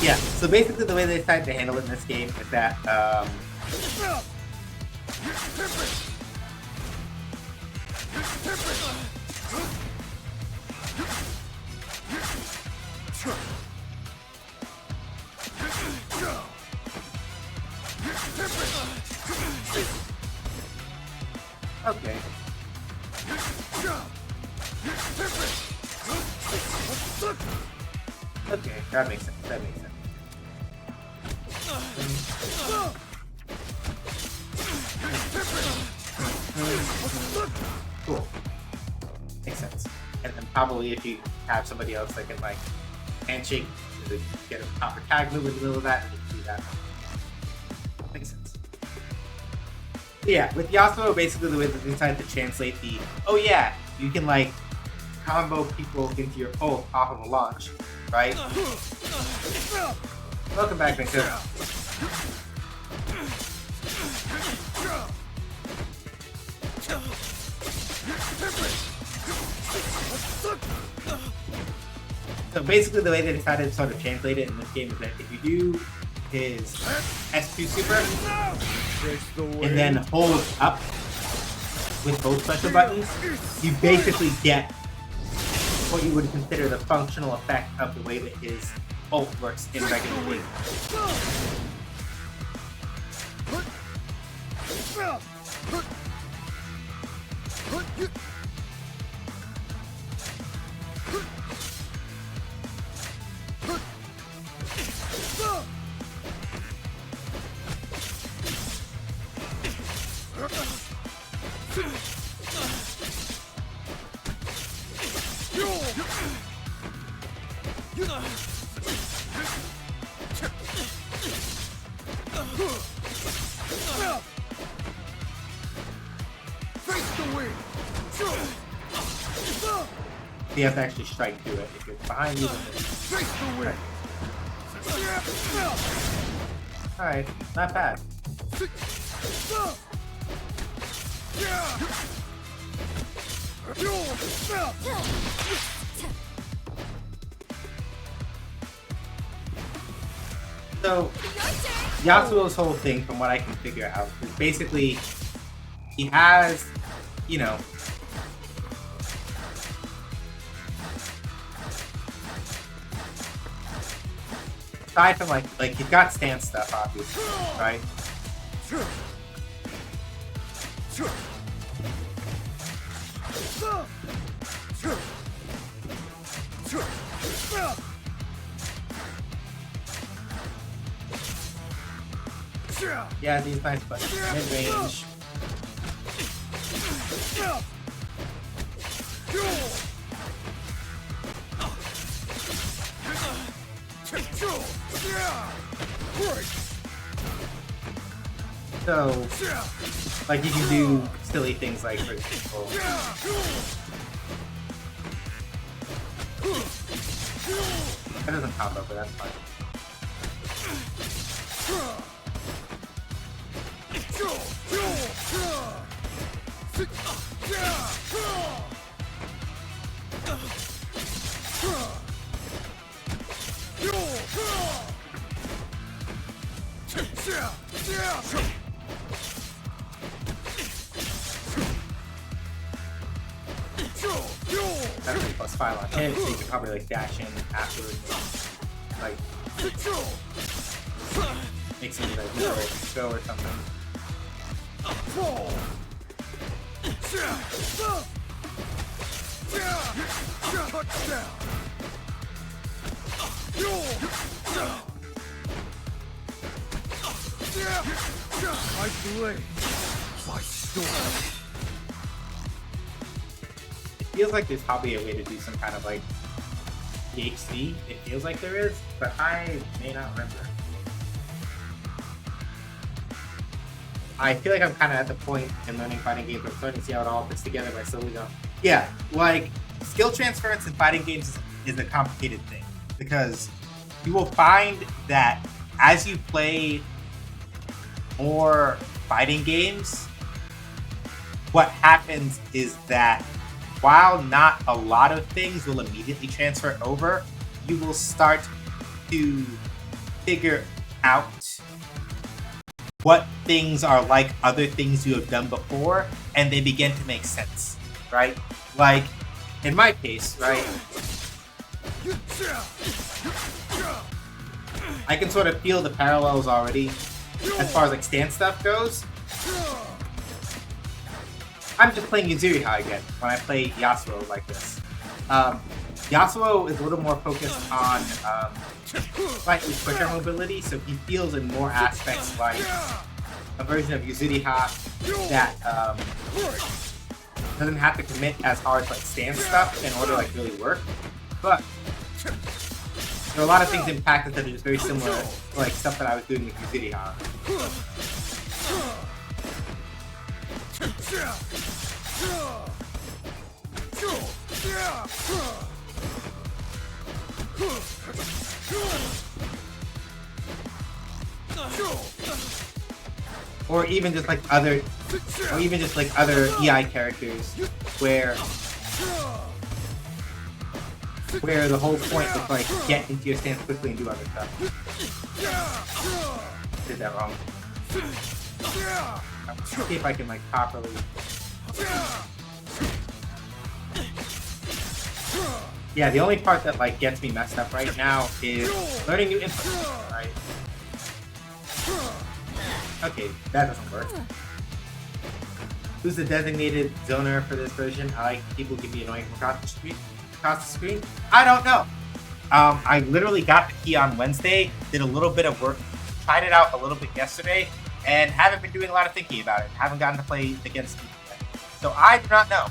yeah. So basically, the way they decided to handle it in this game is that okay. Okay, that makes sense. That makes sense. Cool. Makes sense. And then probably if you have somebody else that can like handshake to get a proper tag move in the middle of that, you can do that. Makes sense. But yeah, with Yasuo, basically the way that they decided to translate the you can like combo people into your ult off of a launch, right? Welcome back, Victor. So basically the way they decided to sort of translate it in this game is that if you do his S2 super and then hold up with both special buttons, you basically get what you would consider the functional effect of the way that his ult works in regular League. You have to actually strike through it. If it's behind you, then it's... Alright, not bad. So, Yasuo's whole thing, from what I can figure out, is basically he has, you know, aside from like he's got stance stuff, obviously, right? Yeah, these nice buttons. Mid-range. So, like, you can do silly things like, for example, that doesn't combo, but that's fine. That's like +5 on hit, so you can probably like dash in afterwards, like make something like go or something. I blade. My storm. It feels like there's probably a way to do some kind of like PhD. It feels like there is, but I may not remember. I feel like I'm kind of at the point in learning fighting games where I'm starting to see how it all fits together, but I slowly don't. Yeah, like skill transference in fighting games is a complicated thing because you will find that as you play more fighting games, what happens is that while not a lot of things will immediately transfer over, you will start to figure out what things are like other things you have done before, and they begin to make sense, right? Like, in my case, right, I can sort of feel the parallels already as far as like stance stuff goes. I'm just playing Yuzuriha again when I play Yasuo like this. Yasuo is a little more focused on slightly quicker mobility, so he feels in more aspects like a version of Yuzuriha that doesn't have to commit as hard to like stance stuff in order to like really work. But there are a lot of things in practice that are just very similar to like stuff that I was doing with Yuzuriha. Or even just like other EI characters where the whole point was like get into your stance quickly and do other stuff. Did that wrong. Let's see if I can like properly. Yeah, the only part that like gets me messed up right now is learning new inputs, right? Okay, that doesn't work. Who's the designated zoner for this version? I like people can be annoying from across the screen. I don't know. I literally got the key on Wednesday, did a little bit of work, tried it out a little bit yesterday, and haven't been doing a lot of thinking about it. Haven't gotten to play against people yet. So I do not know.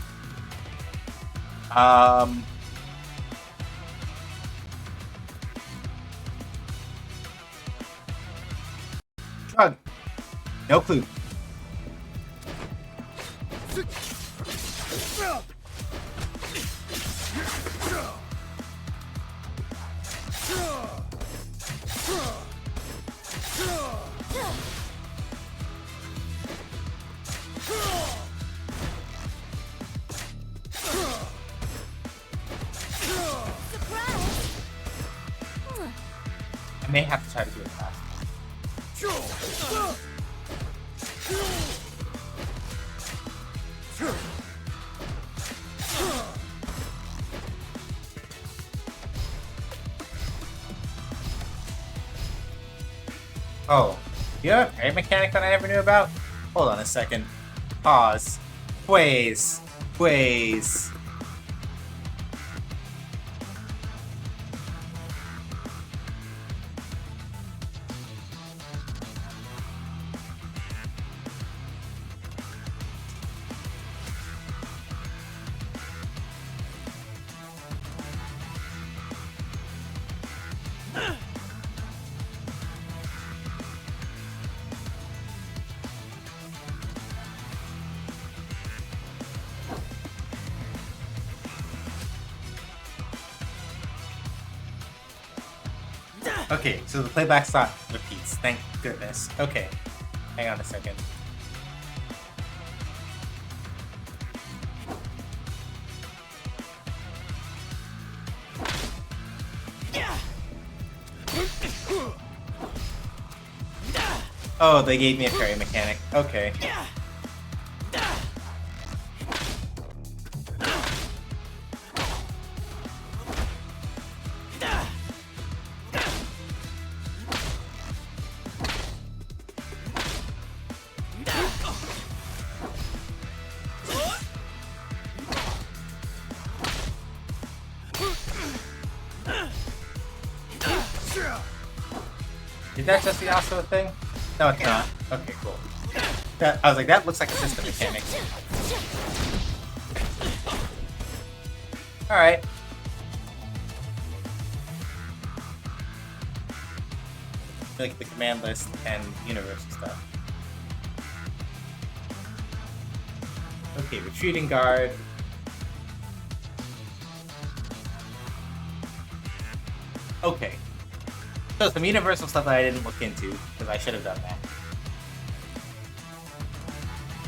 Shrug. No clue. I may have to try to do it fast. Oh, you have a parry mechanic that I never knew about? Hold on a second. Pause. Quiz. Quiz. Okay, so the playback slot repeats. Thank goodness. Okay, hang on a second. Oh, they gave me a parry mechanic. Okay. Is that just the also a thing? No, it's not. Okay, cool. I was like, that looks like a system mechanic. Alright. Like the command list and universal stuff. Okay, retreating guard. Okay. So some universal stuff that I didn't look into, because I should have done that.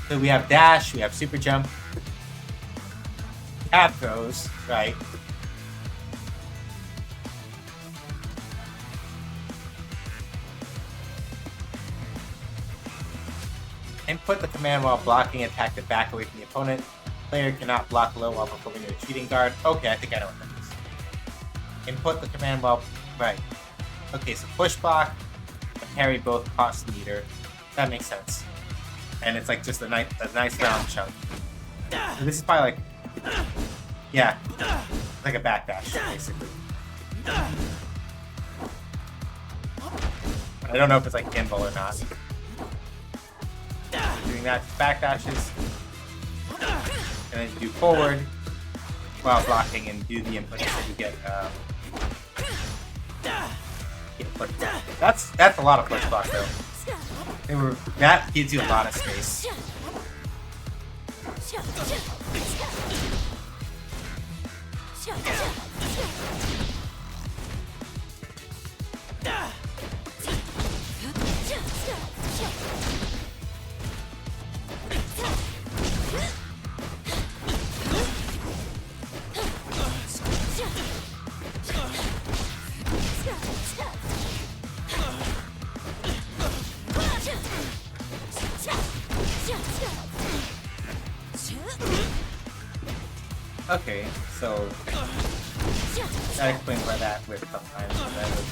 So we have dash, we have super jump. Tab throws, right? Input the command while blocking, attack the back away from the opponent. Player cannot block low while performing a retreating guard. Okay, I think I know what that is. Input the command while... Right. Okay, so push block and parry both cost meter. That makes sense. And it's like just a nice round chunk. So this is probably like... Yeah. Like a backdash, basically. I don't know if it's like gimbal or not. Doing that, backdashes. And then you do forward while blocking and do the input so you get push block. That's a lot of push block though. That gives you a lot of space. Okay, so that explains why that whip sometimes that was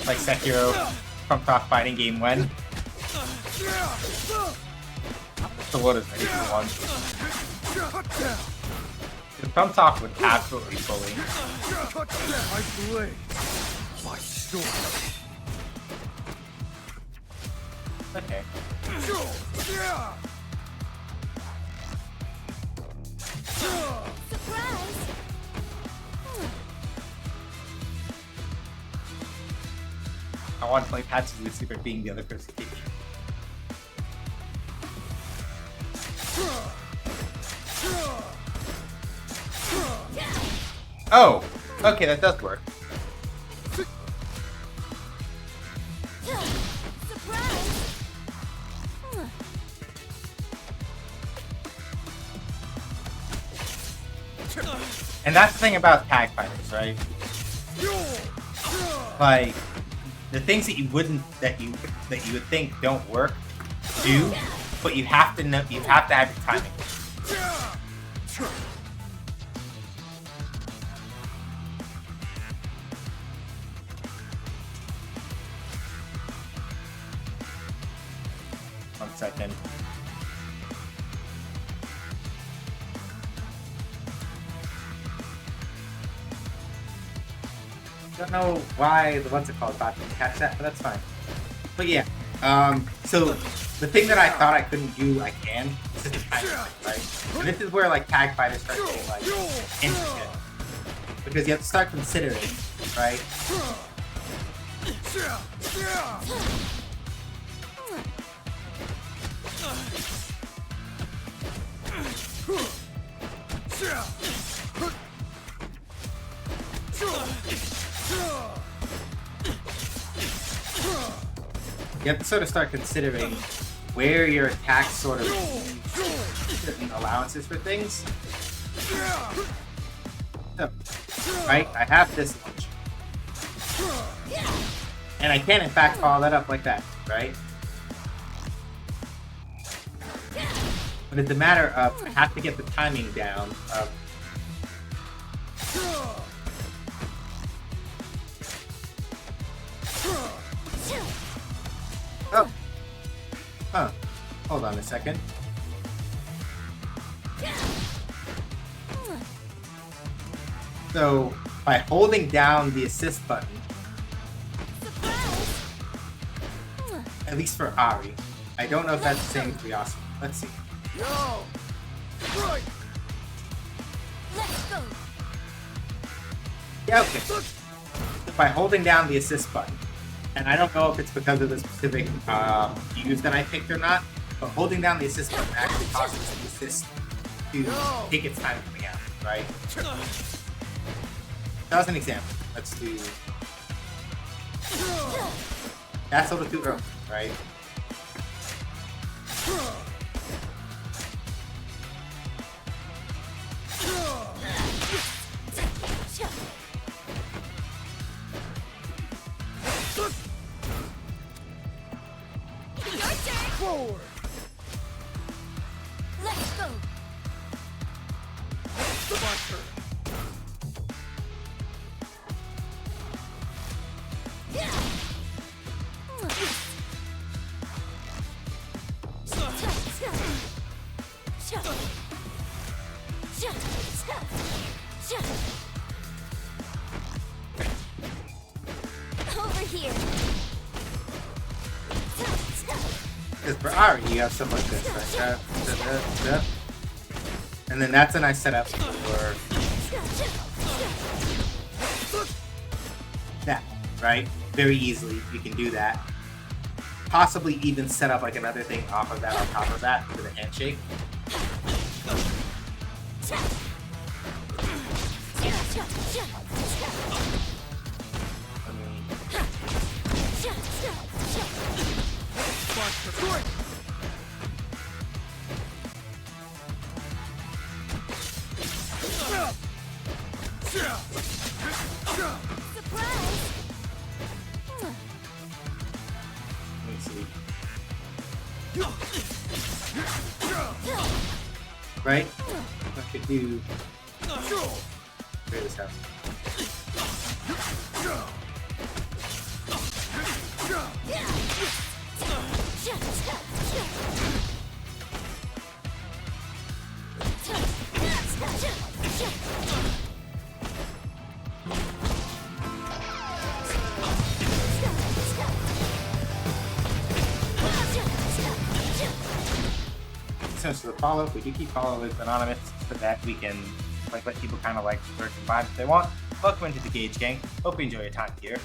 like Sekiro from top fighting game when the world is ready for one. The From Top would absolutely bully. My blade. My sword. Okay. Surprise! I want to play Patches with Super being the other person kicking. Oh! Okay, that does work. Surprise! And that's the thing about tag fighters, right? Like the things that you wouldn't that you would think don't work do, but you have to know you have to have your timing. One second. Don't know why the what's it called bot didn't catch that, but that's fine. But yeah, so the thing that I thought I couldn't do, I can. This is the timing thing, right? And this is where like tag fighters start getting like intricate, because you have to start considering, right? You have to sort of start considering where your attacks sort of certain allowances for things. So, right, I have this launch. And I can in fact follow that up like that, right? But it's a matter of I have to get the timing down of oh. Huh. Hold on a second. So, by holding down the assist button, at least for Ari, I don't know if that's the same for Yasu. Let's see. Yo! Right! Let's go! Yeah, okay. By holding down the assist button, and I don't know if it's because of the specific use that I picked or not, but holding down the assist button actually causes the assist to take its time coming out, right? That was an example. Let's do... That's a little too early, right? Forward! Let's go! My turn. Over here. Because for Ari, you have something like this, right? And then that's a nice setup for that, right? Very easily, you can do that. Possibly even set up like another thing off of that on top of that for the handshake. Let me see. Right? I could do. Figure this out. listeners to the follow. We do keep followers anonymous so that we can like let people kind of like lurk and vibe if they want. Welcome into the Gage Gang. Hope you enjoy your time here.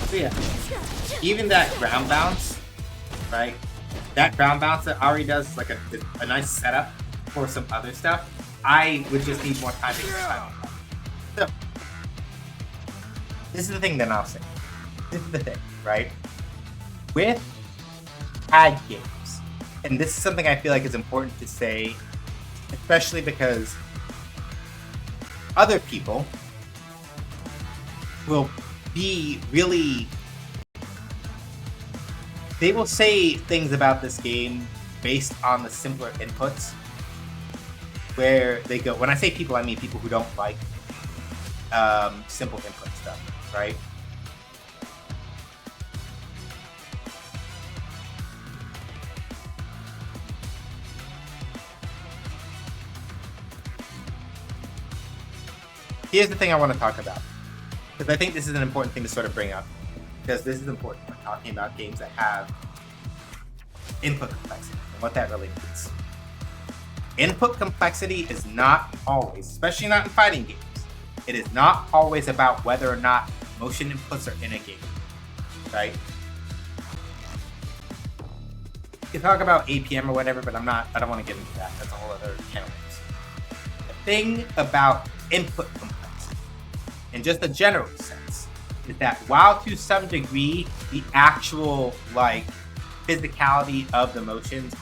So yeah, even that ground bounce, right? That ground bounce that Ari does is like a nice setup for some other stuff. I would just need more time to get time. So, this is the thing that I'll say. This is the thing, right? With tag games, and this is something I feel like is important to say, especially because other people will be really, they will say things about this game based on the simpler inputs, where they go, when I say people, I mean people who don't like simple input stuff, right? Here's the thing I want to talk about, because I think this is an important thing to sort of bring up, because this is important when talking about games that have input complexity and what that really means. Input complexity is not always, especially not in fighting games, it is not always about whether or not motion inputs are in a game, right? You can talk about APM or whatever, but I don't want to get into that. That's a whole other can of worms. The thing about input complexity, in just a general sense, is that while to some degree the actual like physicality of the motions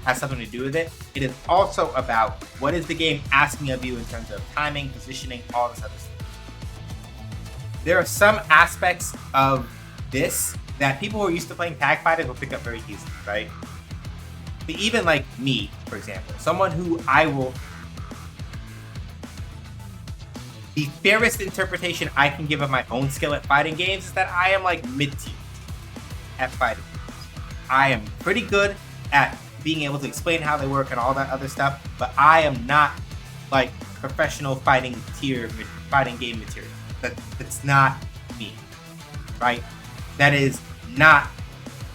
has something to do with it, it is also about what is the game asking of you in terms of timing, positioning, all this other stuff. There are some aspects of this that people who are used to playing tag fighters will pick up very easily, right? But even like me, for example, someone who the fairest interpretation I can give of my own skill at fighting games is that I am like mid-tier at fighting games. I am pretty good at being able to explain how they work and all that other stuff, but I am not like professional fighting game material. That's not me, right? That is not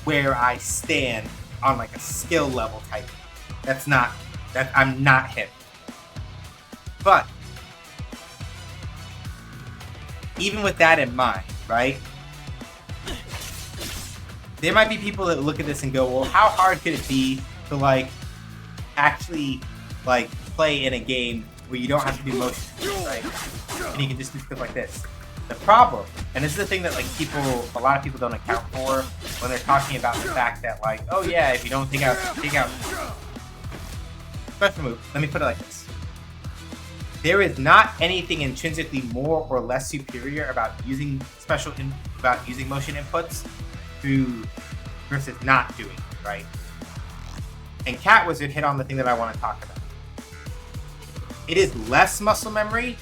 where I stand on like a skill level type. I'm not him. But even with that in mind, right? There might be people that look at this and go, well, how hard could it be to like actually like play in a game where you don't have to do motion, right? And you can just do stuff like this. The problem, and this is the thing that like a lot of people don't account for when they're talking about the fact that like, oh yeah, if you don't take out special move. Let me put it like this. There is not anything intrinsically more or less superior about using motion inputs versus not doing it, right? And Cat Wizard hit on the thing that I want to talk about. It is less muscle memory,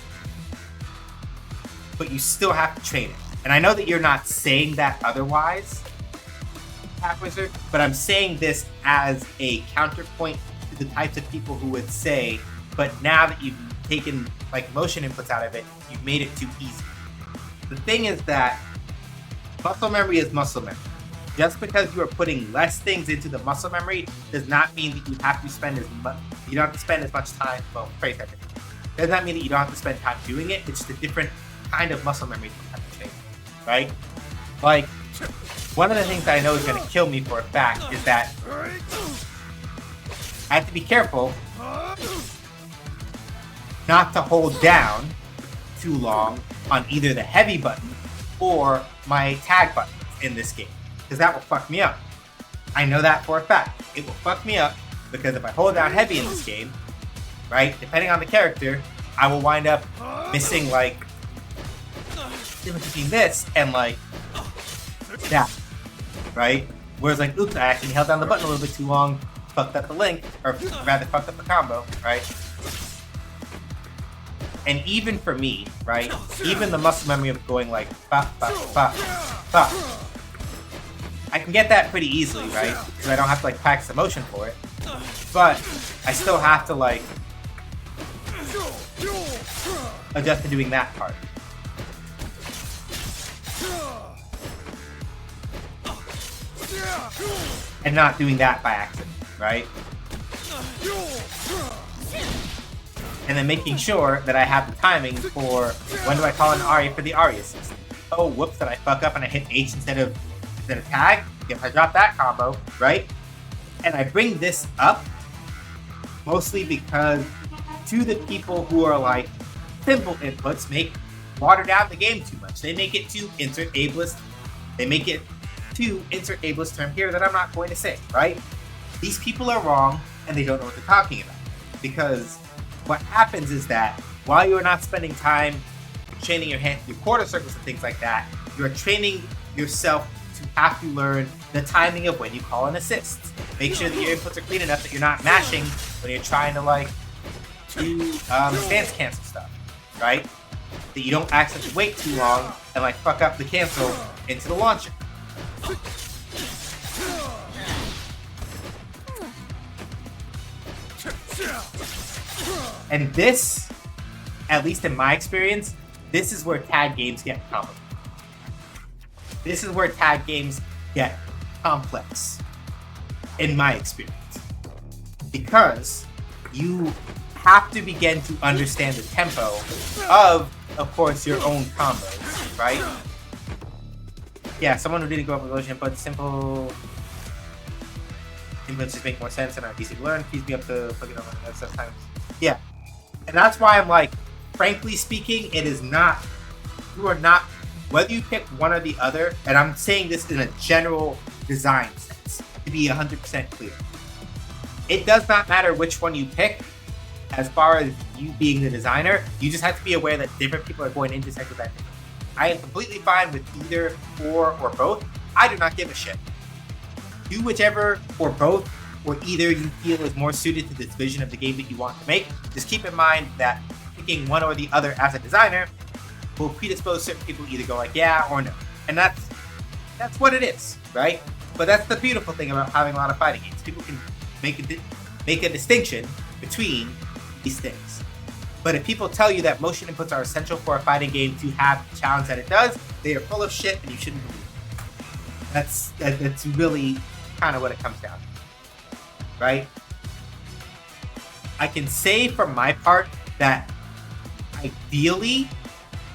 but you still have to train it. And I know that you're not saying that otherwise, Cat Wizard, but I'm saying this as a counterpoint to the types of people who would say, but now that you've taken like motion inputs out of it, you've made it too easy. The thing is that muscle memory is muscle memory. Just because you are putting less things into the muscle memory does not mean that you have to spend as much time. Well, phrase that differently. Does not mean that you don't have to spend time doing it. It's just a different kind of muscle memory that you have to train, right? Like one of the things that I know is going to kill me for a fact is that I have to be careful not to hold down too long on either the heavy button or my tag button in this game, because that will fuck me up. I know that for a fact. It will fuck me up because if I hold down heavy in this game, right, depending on the character, I will wind up missing like difference between this and like that, right? Whereas like, oops, I actually held down the button a little bit too long, fucked up the link, or rather fucked up the combo, right? And even for me, right, even the muscle memory of going like, ba, ba, ba, ba, I can get that pretty easily, right? Because I don't have to like practice the motion for it. But I still have to like adjust to doing that part. And not doing that by accident, right? And then making sure that I have the timing for when do I call an Ari for the Ari assist. Oh, whoops, did I fuck up and I hit H instead of tag? If I drop that combo, right? And I bring this up mostly because to the people who are like simple inputs water down the game too much. They make it too insert ableist. They make it too insert ableist term here that I'm not going to say, right? These people are wrong and they don't know what they're talking about. Because what happens is that while you are not spending time training your hand, your quarter circles and things like that, you're training yourself to have to learn the timing of when you call an assist. Make sure that your inputs are clean enough that you're not mashing when you're trying to like do stance cancel stuff, right? That you don't accidentally wait too long and like fuck up the cancel into the launcher. And this, at least in my experience, this is where tag games get complicated. This is where tag games get complex, in my experience. Because you have to begin to understand the tempo of course, your own combos, right? Yeah, someone who didn't grow up with motion, but simple inputs just make more sense and are easy to learn. Keeps me up to looking over that sometimes. Yeah. And that's why I'm like, frankly speaking, it is not, you are not, whether you pick one or the other, and I'm saying this in a general design sense, to be 100% clear. It does not matter which one you pick, as far as you being the designer, you just have to be aware that different people are going to intersect with that. I am completely fine with either or both. I do not give a shit. Do whichever or both or either you feel is more suited to this vision of the game that you want to make. Just keep in mind that picking one or the other as a designer will predispose certain people to either go like yeah or no. And that's what it is, right? But that's the beautiful thing about having a lot of fighting games. People can make a distinction between these things. But if people tell you that motion inputs are essential for a fighting game to have the challenge that it does, they are full of shit and you shouldn't believe it. That's really kind of what it comes down to, right? I can say for my part that ideally,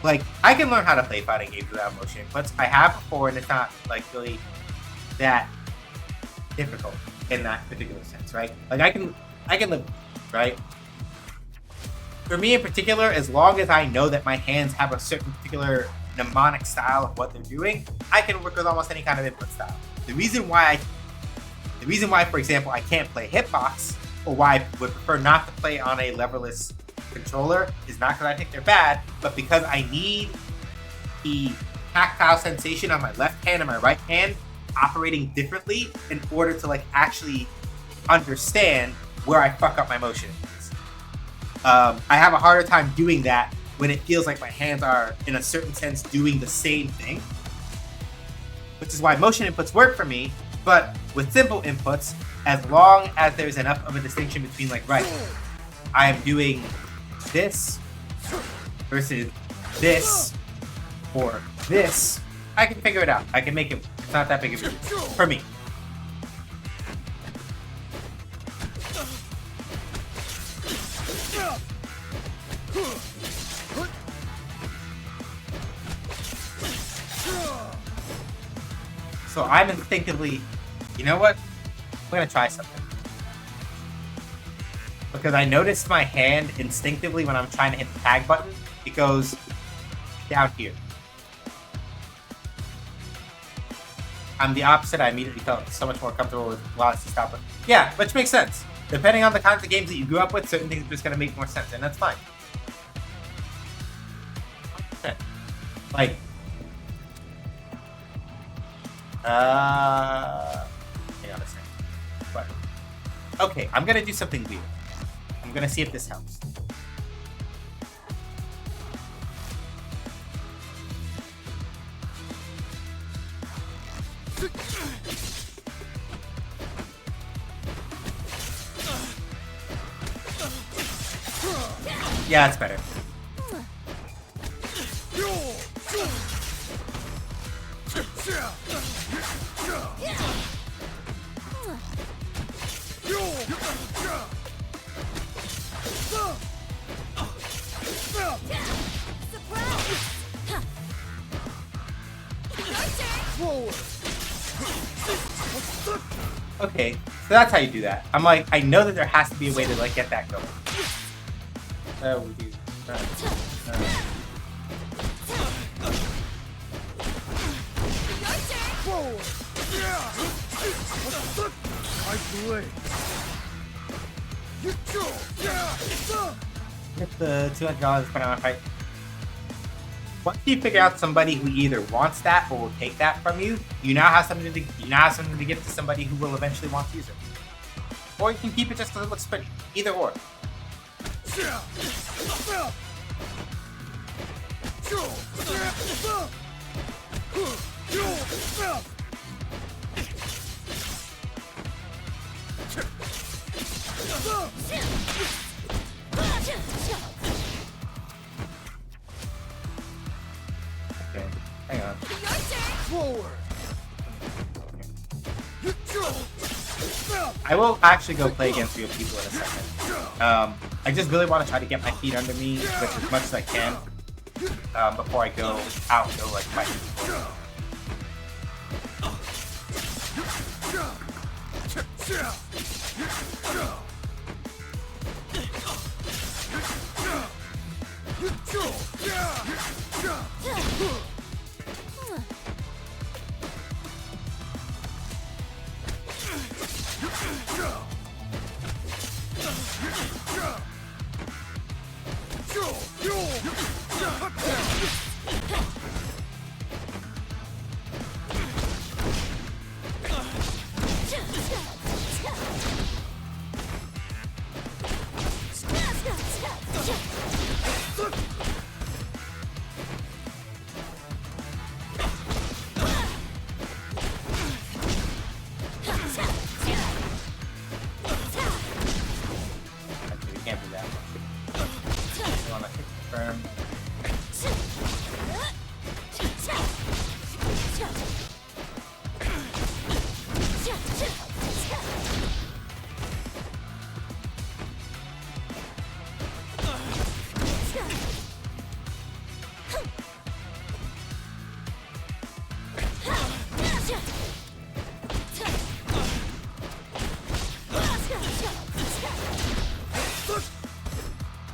like, I can learn how to play fighting games without motion inputs. I have before, and it's not like really that difficult in that particular sense, right? Like I can live, right? For me in particular, as long as I know that my hands have a certain particular mnemonic style of what they're doing, I can work with almost any kind of input style. The reason why, for example, I can't play hitbox, or why I would prefer not to play on a leverless controller, is not because I think they're bad, but because I need the tactile sensation on my left hand and my right hand operating differently in order to like actually understand where I fuck up my motion. I have a harder time doing that when it feels like my hands are, in a certain sense, doing the same thing. Which is why motion inputs work for me, but with simple inputs, as long as there's enough of a distinction between like, right, I am doing this versus this or this, I can figure it out. I can make it, it's not that big of a deal for me. So I'm instinctively, you know what? I'm gonna try something. Because I noticed my hand instinctively when I'm trying to hit the tag button, it goes down here. I'm the opposite. I immediately felt so much more comfortable with velocity stop. Yeah, which makes sense. Depending on the kinds of games that you grew up with, certain things are just gonna make more sense, and that's fine. Like, hang on a second. But, okay, I'm gonna do something weird. I'm gonna see if this helps. Yeah, it's better. Okay, so that's how you do that. I'm like, I know that there has to be a way to like get that going. So we do. Get the $200 for now fight. Once you figure out somebody who either wants that or will take that from you, you now have something to give to somebody who will eventually want to use it. Or you can keep it just because it looks pretty. Either or. Okay, hang on. I will actually go play against real people in a second. I just really want to try to get my feet under me with as much as I can before I go out and go like fight people.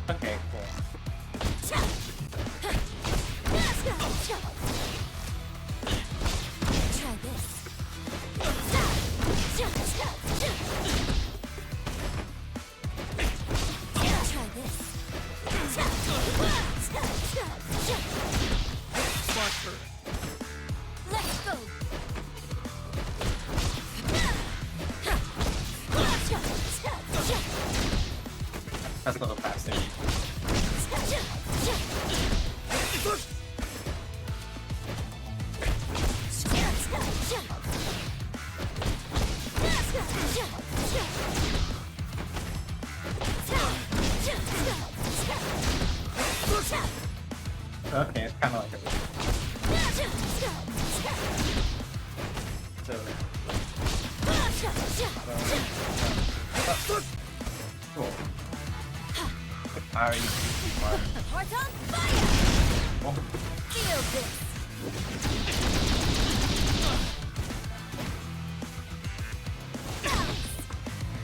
Okay, cool. That's a little faster. Okay, it's kind of like a cool. Alright, Heart on fire! oh. Feel this!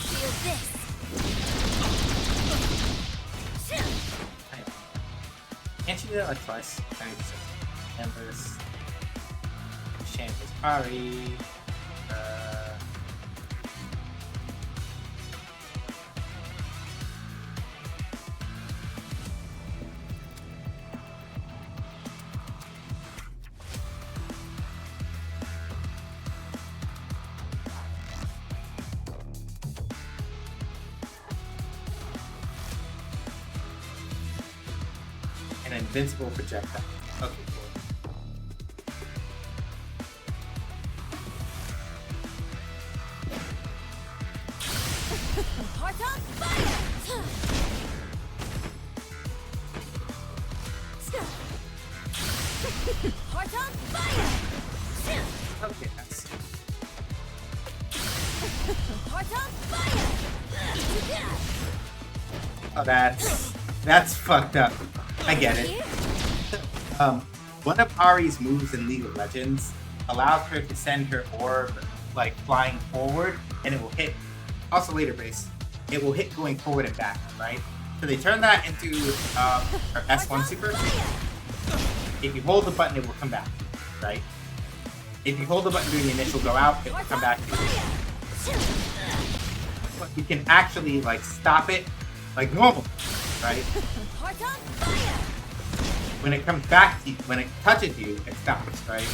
Feel this! Can't you do that like twice? Canvas. Canvas. Ari. An invincible projectile. Okay, cool. Oh, that's fucked up. I get it. One of Ari's moves in League of Legends allows her to send her orb like flying forward, and it will hit. Also, later base, it will hit going forward and back, right? So they turn that into her S1 super. If you hold the button, it will come back, right? If you hold the button during the initial go out, it will come back to you. But you can actually like stop it like normal, right? When it comes back to you, when it touches you, it stops, right?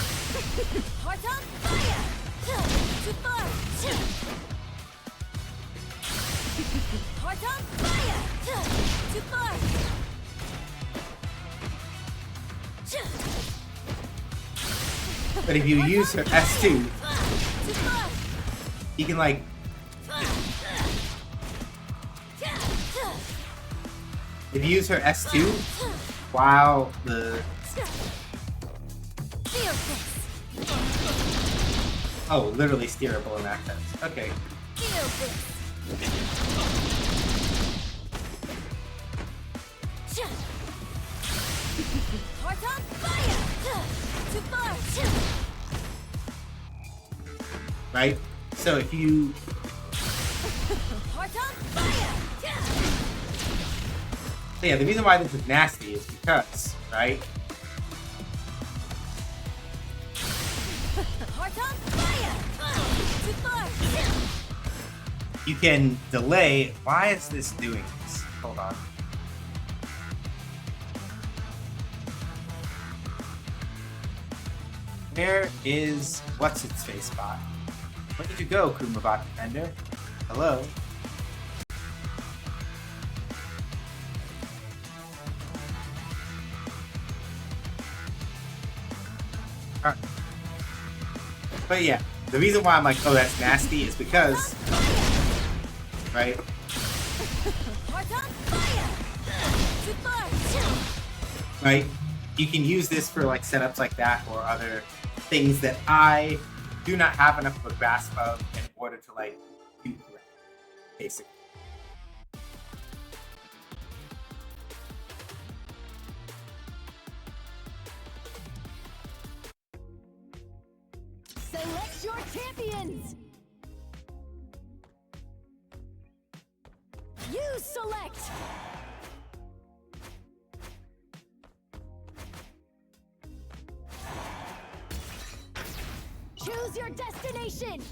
But if you use her S2, you can like if you use her S2 while the oh, literally steerable in that sense. Okay. Right? So if you so yeah, the reason why this is nasty is because, right? You can delay. Why is this doing this? Hold on. Where is what's its face spot? Where did you go, Kumabot Defender? Hello? Alright. But yeah, the reason why I'm like, oh, that's nasty is because, right? Right? You can use this for like setups like that or other things that I do not have enough of a grasp of in order to like do correct, basically. Select your champions! You select! Choose your destination!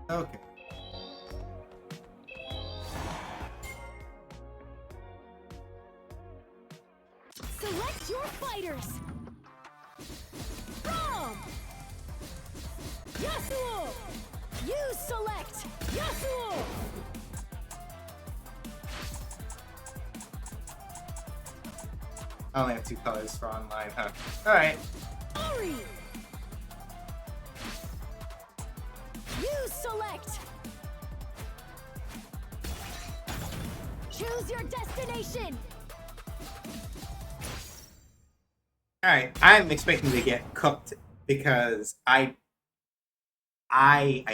Okay. Select your fighters! From Yasuo! You select Yasuo! I only have 2 colors for online, huh? Alright. Ari! You select! Choose your destination! Alright, I'm expecting to get cooked because I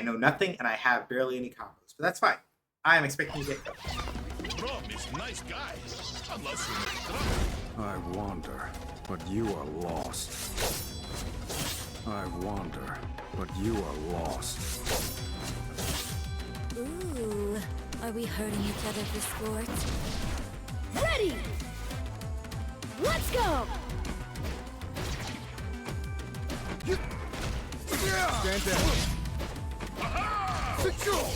know nothing and I have barely any combos, but that's fine. I am expecting to get cooked. Rom is nice guy. Unless you I wander, but you are lost. I wander, but you are lost. Ooh, are we hurting each other for sport? Ready! Let's go! Stand down. Secure.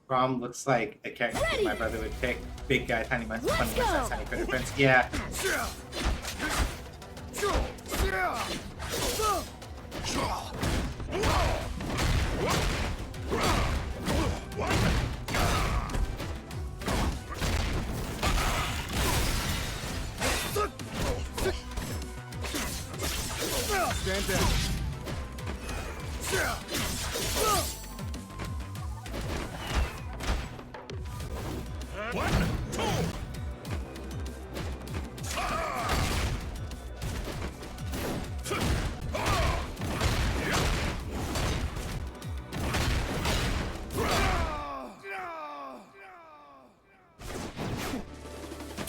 Rom looks like a character my brother would pick. Big guy, tiny mustache, tiny critter prince. Yeah. Stand down. One, two.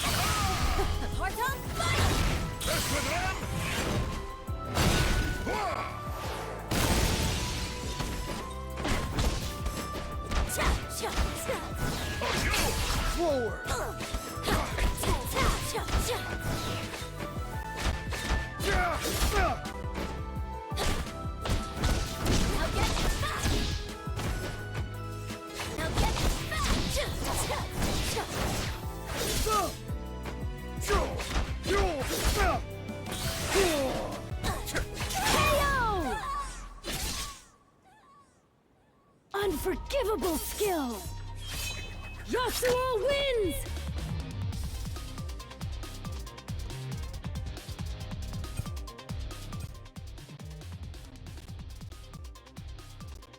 Heart on fire! That's with them. Forward. Unforgivable skill! Joshua wins!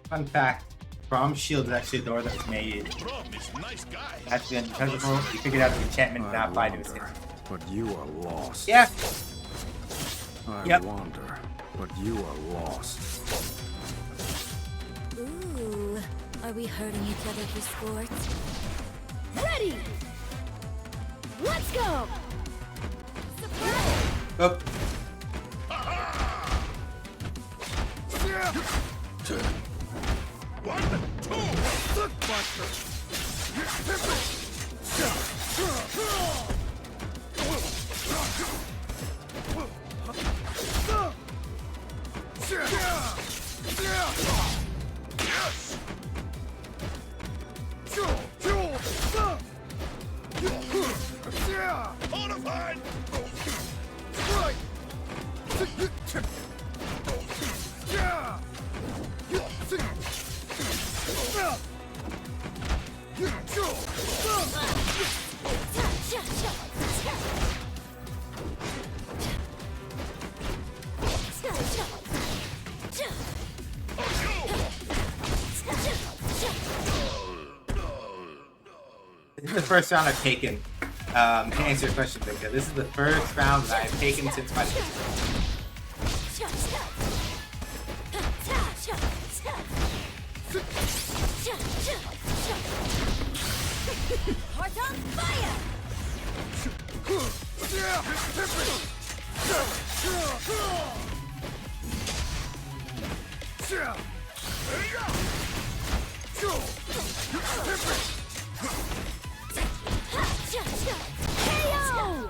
Fun fact, Brom's shield is actually a door that was made Brom is nice guys. at the Untouchable. He figured out the enchantment did I not apply to his wander, hit. but you are lost. Yeah. I Yep. wander, but you are lost. Ooh, are we hurting each other for sports? Ready! Let's go! Surprise! Oh, One, two. Yes. Bonafide. this is the first round I've taken. To answer your question, Victor, this is the first round that I've taken since my. Heart on fire! KO!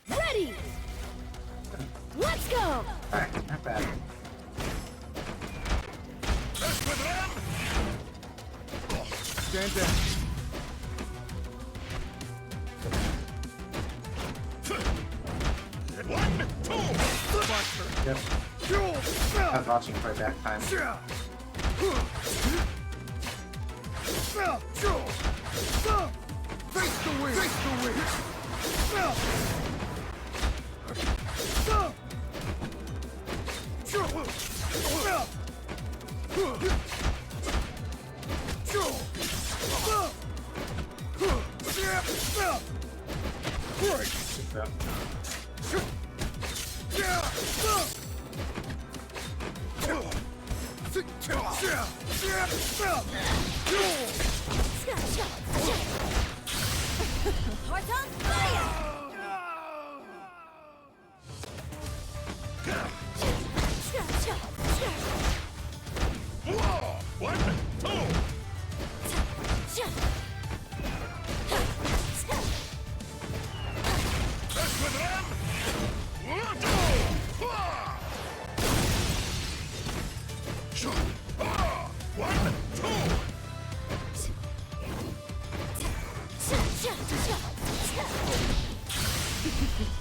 Ready! Let's go! Alright, not bad. That's with them. Stand down. One, two. Yep. I was watching for that time. Face the wind. Face the wind. Heart on fire! One, two. with them. One, two.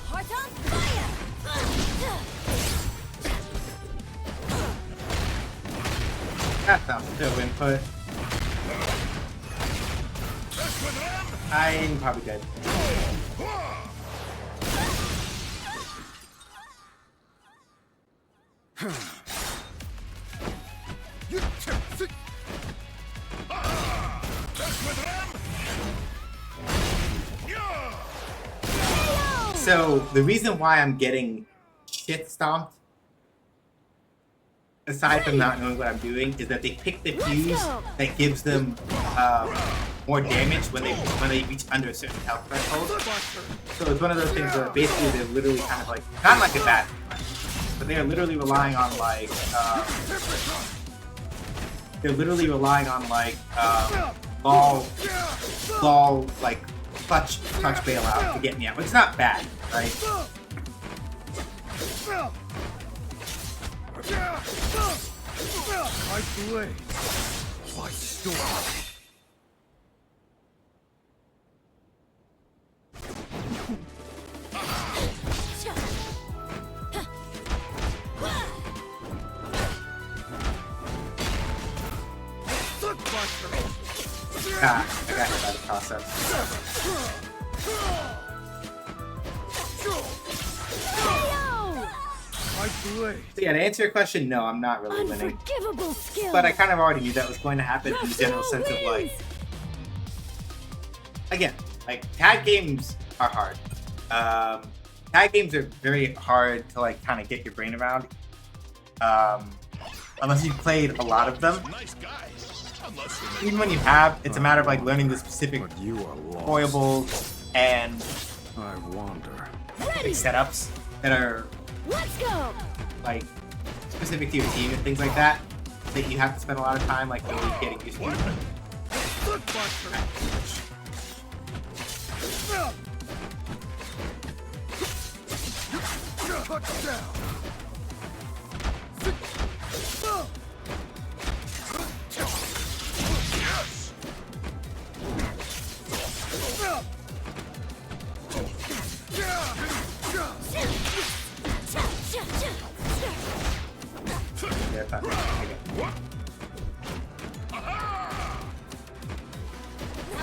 Heart on fire! That's not still input. I'm probably dead. So the reason why I'm getting shit stomped, aside from not knowing what I'm doing, is that they pick the fuse that gives them more damage when they reach under a certain health threshold. So it's one of those things where basically they're literally kind of like, not like a bad thing, but they are literally relying on like ball like clutch bailout to get me out, which is not bad, right? I blade by storm. Ah, I got hit by the process. I blade. So yeah, to answer your question, no, I'm not really winning. Unforgivable skill. But I kind of already knew that was going to happen in the general sense of like, again, like tag games are hard. Tag games are very hard to like kind of get your brain around. Unless you've played a lot of them. Nice guys. Even when you have, it's a matter of like learning the specific But you are lost. foibles and I wander. like setups that are Let's go. like specific to your team and things like that you have to spend a lot of time like really getting used to. Yeah, that's not right.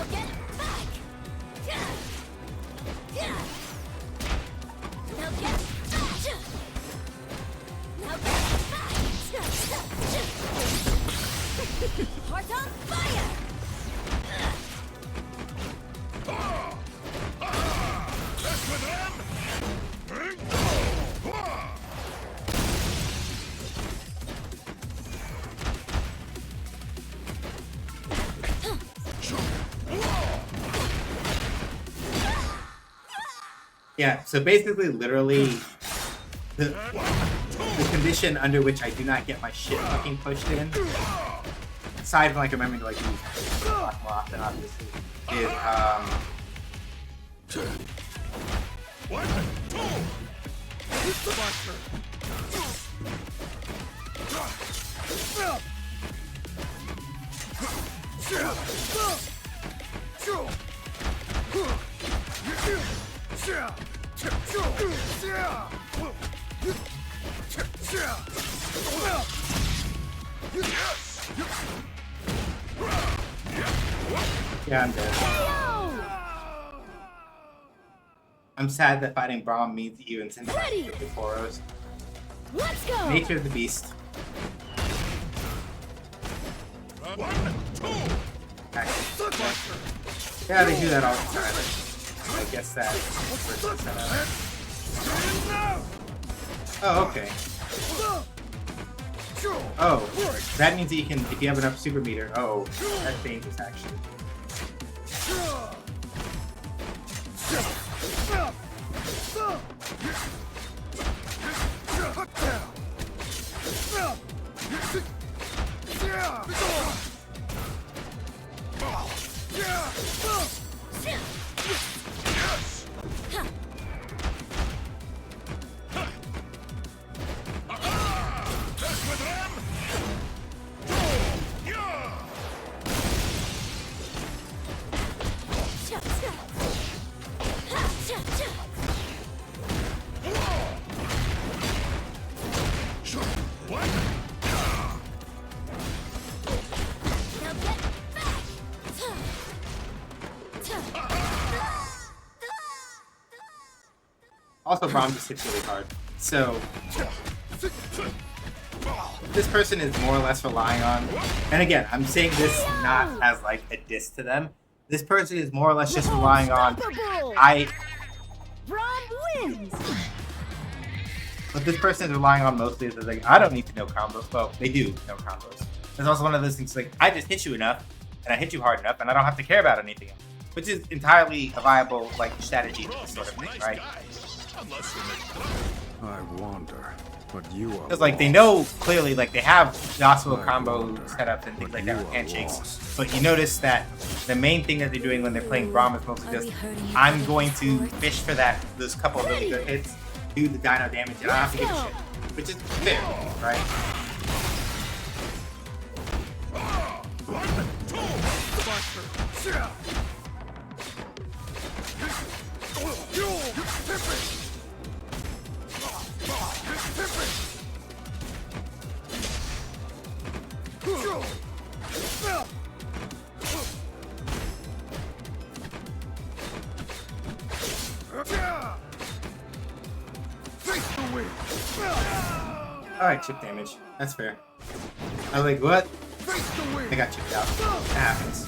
Okay. Now get back. Now get back. Now get back. Heart on fire. That's with them. Yeah, so basically, literally, the condition under which I do not get my shit fucking pushed in, aside from like remembering to like use block more often, obviously, is One, two. yeah, I'm dead. I'm sad that fighting Braum means you and Cinder Ready. with Poros. Let's go. Nature of the beast. One, two. Yeah, they do that all the time. I guess that works set up. Oh, okay. Oh, that means that you can, if you have enough super meter. Oh, that's dangerous actually. Also, Braum just hits really hard. So this person is more or less relying on, and again, I'm saying this not as like a diss to them. This person is more or less just relying on Braum wins. But this person is relying on mostly is like, I don't need to know combos. Well, they do know combos. There's also one of those things like, I just hit you enough, and I hit you hard enough, and I don't have to care about anything else. Which is entirely a viable like strategy to this sort of thing, right? I wonder, but you are Because like they lost. know clearly, like they have Yasuo combo setups and things like that with handshakes. But you notice that the main thing that they're doing when they're playing Braum is mostly just, I'm going to fish for those couple of really good hits, do the dino damage, and I don't have to give a shit. Which is fair, right? Alright, chip damage. That's fair. I was like, what? I got chipped out. That happens.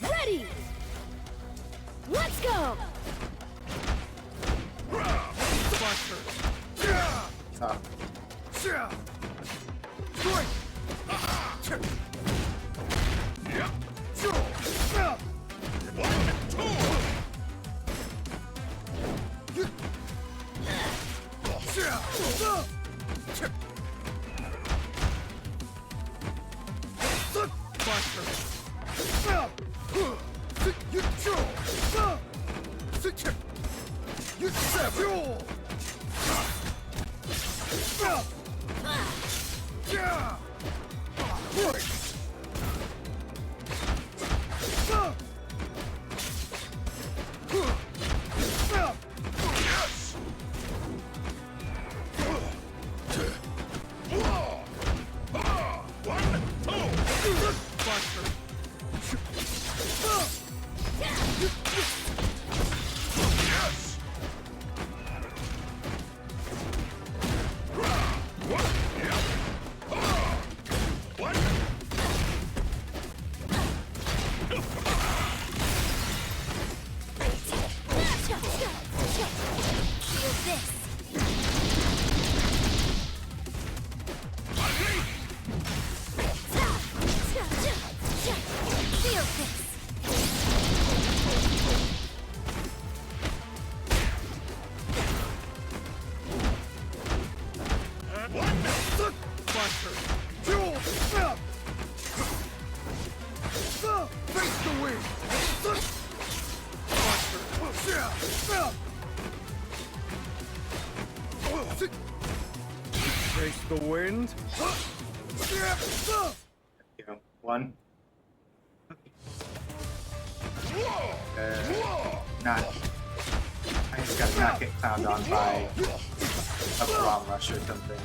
Ready. Let's go. Tough. Face the wind. You know, one. Not. I just gotta not get clowned on by a Braum rush or something.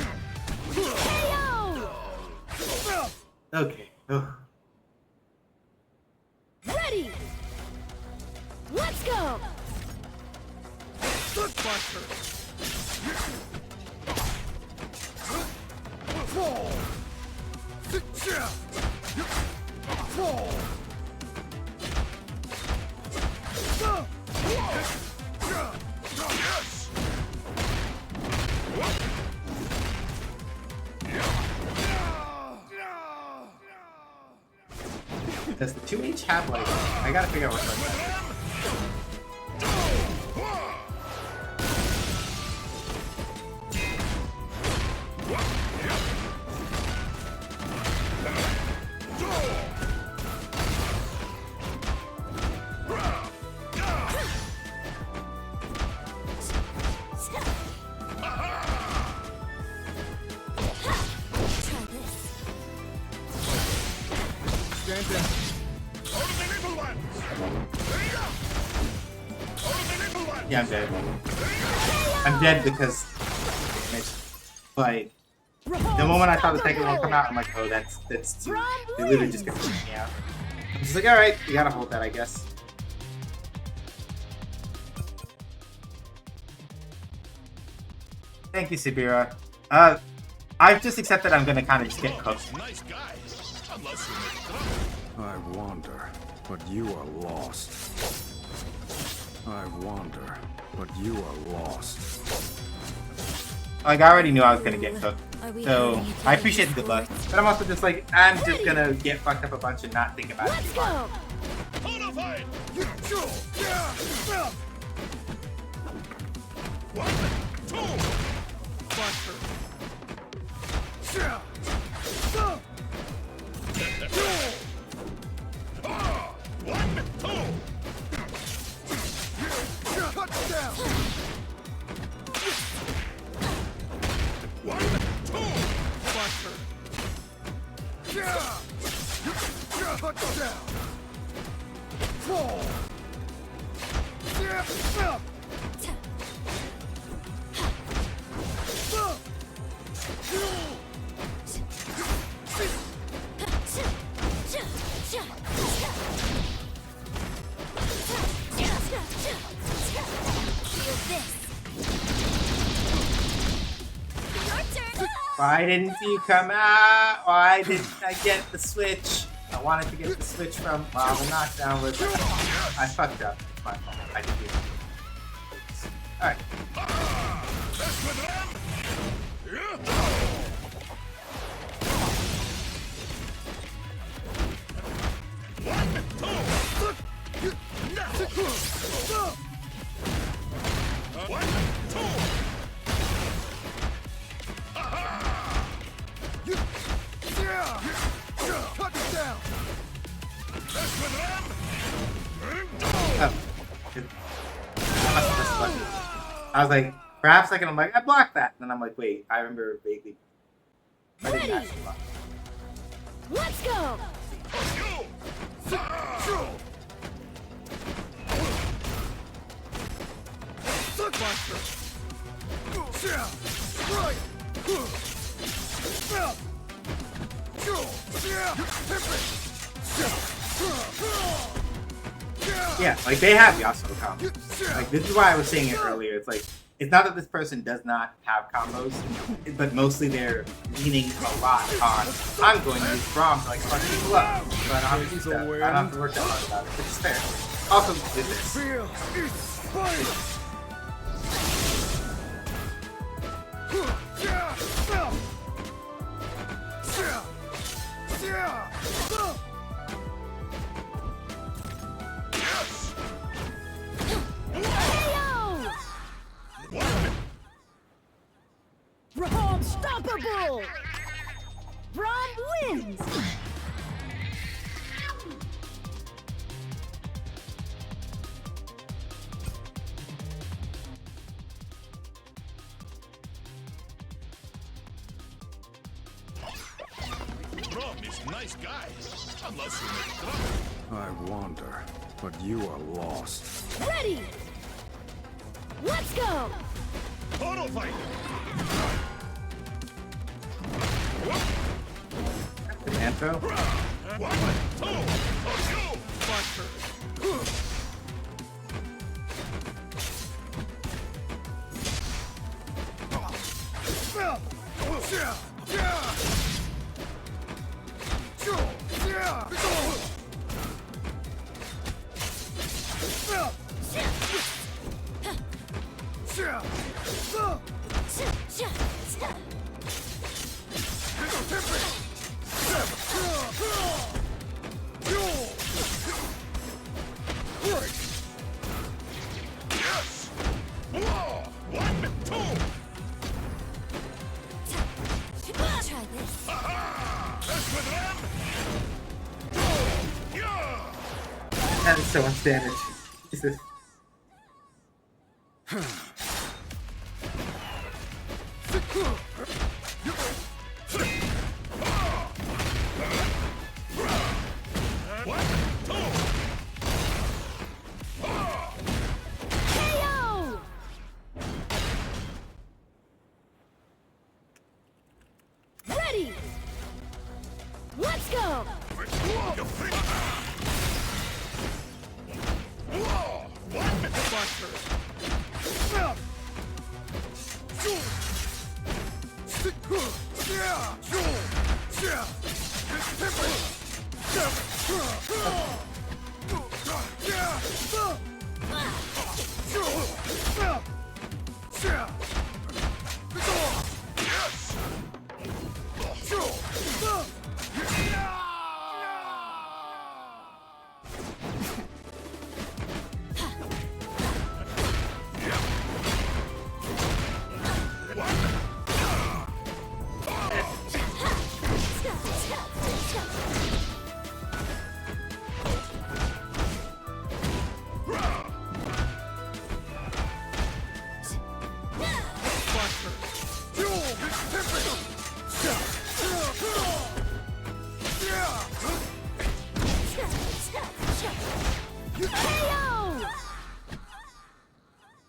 Okay. Ugh. Ready. Let's go. Does the 2H have like... I gotta figure out which one that is. Yeah, I'm dead. I'm dead because like the moment I saw the second one come out, I'm like, oh, that's too. They literally just gonna push me out. I'm just like, all right, you gotta hold that, I guess. Thank you, Sabira. I've just accepted I'm gonna kind of just get cooked. Nice guys. Unless you make trouble. I wander, but you are lost. I wander, but you are lost. Like, I already knew I was gonna get cooked, so I appreciate the good luck. But I'm also just like, I'm just gonna get fucked up a bunch and not think about it too hard. Bonafide! One, two, Buster. One, two. Touchdown. One, two, Buster. Touchdown. Why didn't you come out? Why didn't I get the switch? I wanted to get the switch from, well, the knockdown was... I fucked up. It's my fault. I didn't do it. Alright. I was like, for half a second, I'm like, I blocked that. And then I'm like, wait, I remember vaguely. I didn't actually block. Let's go! Yeah, like they have Yasuo combos. Like this is why I was saying it earlier. It's like it's not that this person does not have combos, but mostly they're leaning a lot on I'm going to use Braum to like fuck people up. So I don't have to do stuff. I don't have to work that hard about it, which is fair. Also with this. Unstoppable! Braum wins! Braum is nice guys. Unless you make trouble. I wander, but you are lost. Ready! Let's go! Auto fight. Commando. One, two, Buster. That is so much damage. Jesus. KO! Ready! Let's go! KO!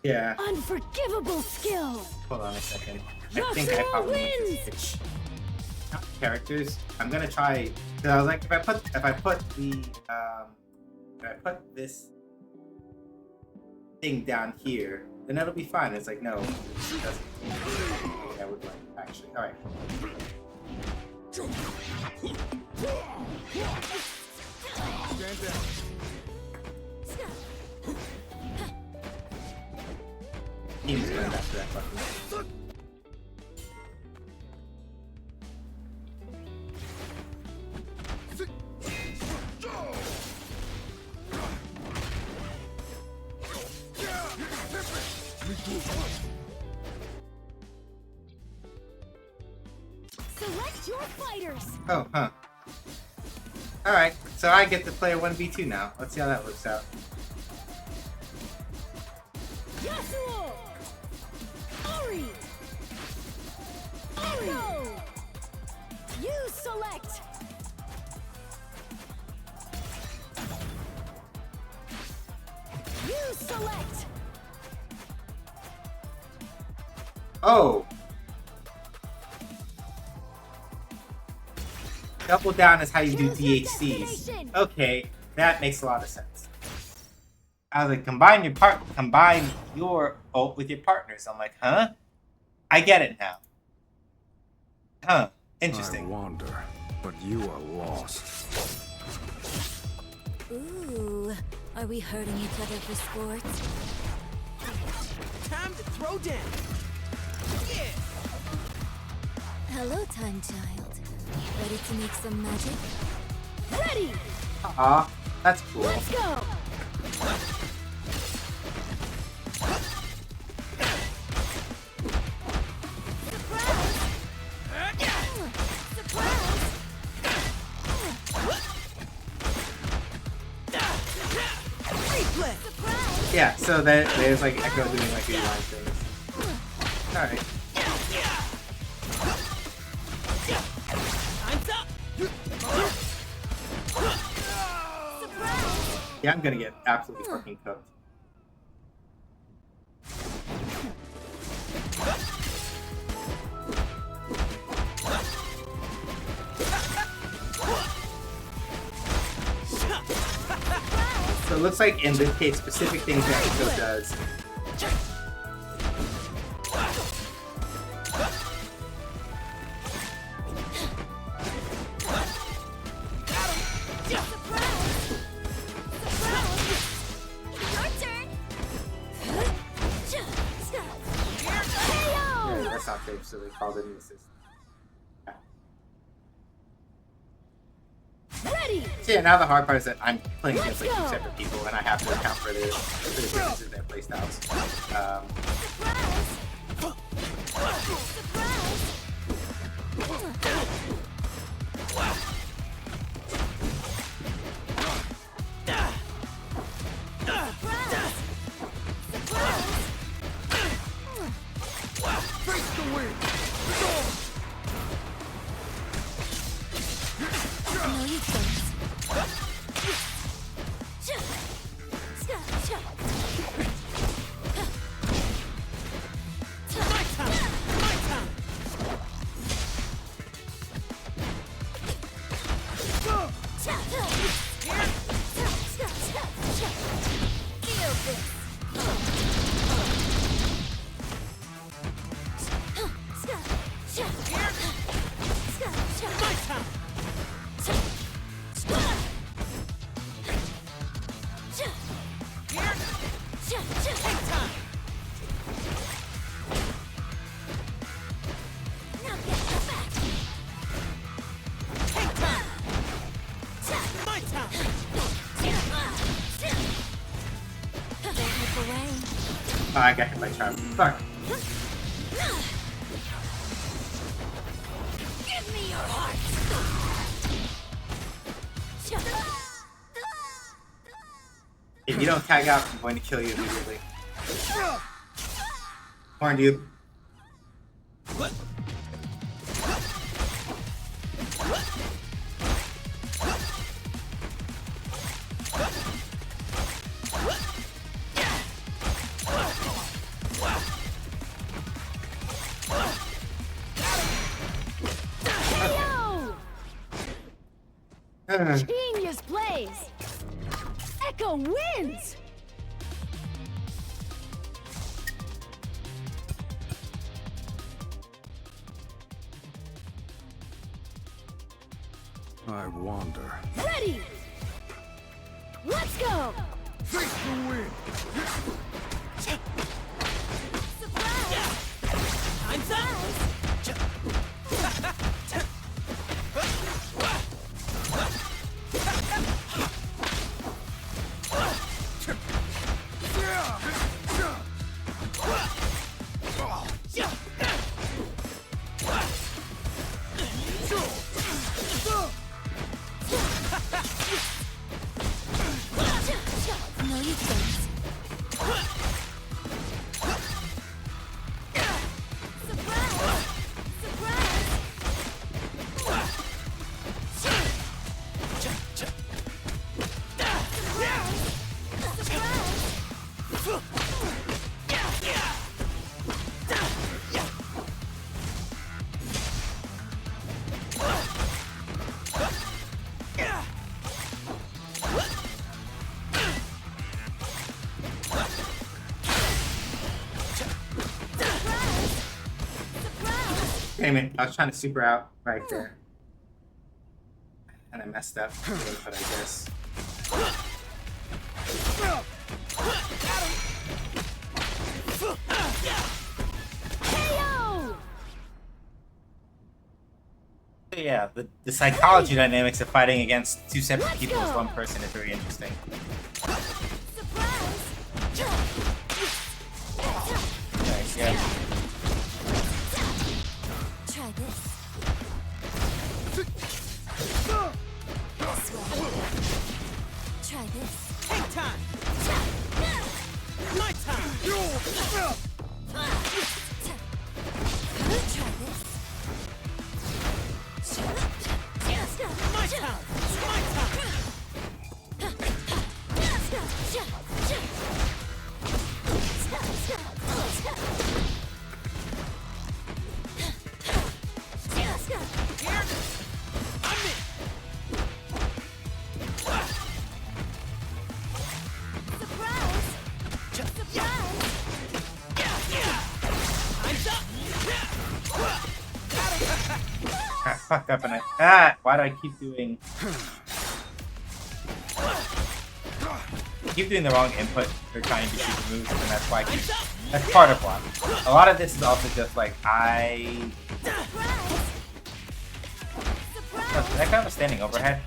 Yeah. Unforgivable skill! Hold on a second. I think I probably need to switch characters. I'm gonna try. Cause I was like, if I put this thing down here, then it'll be fine. It's like, no, it doesn't. Yeah, I would like actually. All right. Stand down. Team's going back to that button. Select your fighters! Oh, huh. Alright, so I get to play a 1v2 now. Let's see how that works out. Yasuo! Ori! Ori! You select! You select! Oh! Double down is how you do Choose your DHCs. destination. Okay, that makes a lot of sense. I was like, combine your ult with your partners. I'm like, huh? I get it now. Huh. I Interesting. wander, but you are lost. Ooh, are we hurting each other for sports? Time to throw down. Yeah. Hello, time child. Ready to make some magic? Ready! Aw, that's cool. Let's go! Yeah, so there's like Echo doing like these line things. Alright. Yeah, I'm gonna get absolutely fucking cooked. So it looks like in this case, specific things that Echo does. Yeah, that's not safe, so they called it an assist. Ready! So yeah, now the hard part is that I'm playing against like two separate people, and I have to account for the differences in their playstyles. Oh, I got hit by charm. Fuck. Give me your heart. If you don't tag out, I'm going to kill you immediately. Warned you. Genius plays! Echo wins! I wander. Ready! Let's go! Face the wind! Surprise! Time's up! No, you can't. Surprise! Surprise! Damn it, I was trying to super out right there. And I messed up, but I guess. KO! So yeah, the psychology dynamics of fighting against two separate Let's people as go. one person is very interesting. Surprise! Nice, yeah. Try this. Try this. Take time! My time! Try this. My time! My time! I'm in! Surprise! Surprise! Time's up! I fucked up and why do I keep doing... I keep doing the wrong input for trying to shoot moves, and that's why I keep... That's part of why. A lot of this is also just like, Surprise! Oh, did that guy was standing overhead?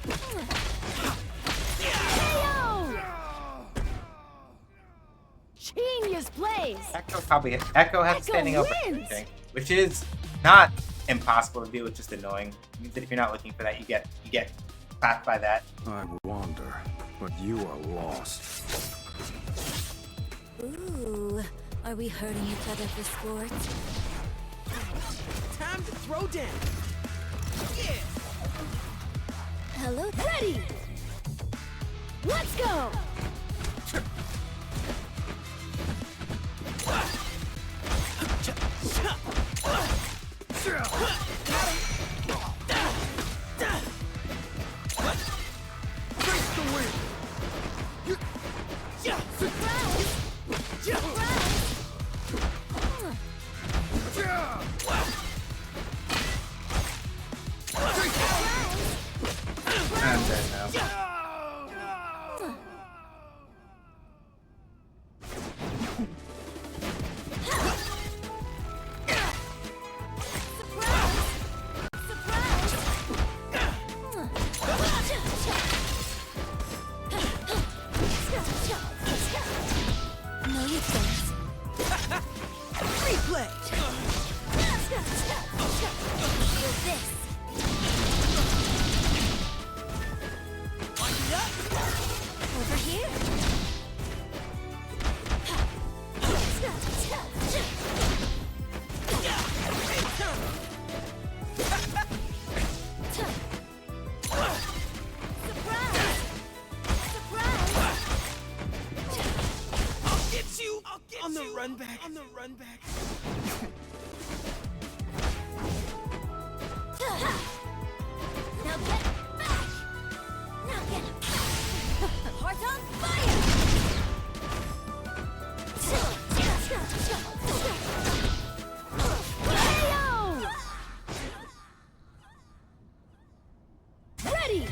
KO! Genius plays! Echo has a standing wins! overhead thing, which is not impossible to do, it's just annoying. It means that if you're not looking for that, you get clapped by that. I wander, but you are lost. Ooh, are we hurting each other for sport? Time to throw down! Yeah! Hello, ready! Let's go! Face the wind! Surprise! Surprise! I'm dead now. Replay. Feel this. Wind it up. Over here. I'll get on the run back. On the run back. Now get back! Now get back! Heart on fire! Ready!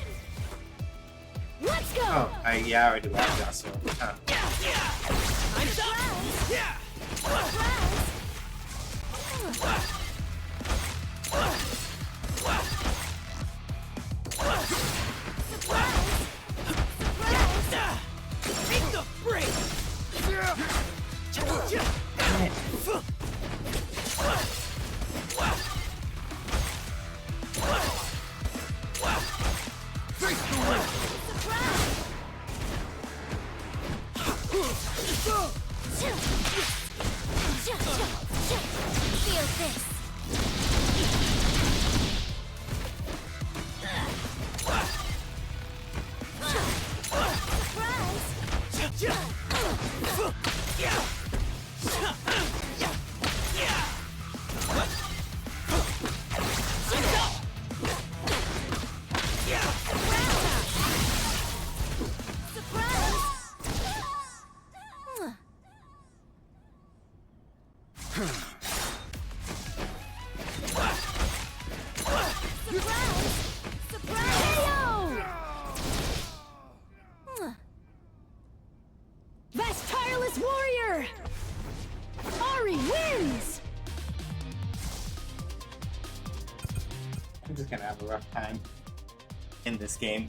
Let's go! Oh, yeah, I already laughed that, so. Time's up. Yeah. Take the break. Feel this. Best tireless warrior! Ari wins! I'm just gonna have a rough time in this game.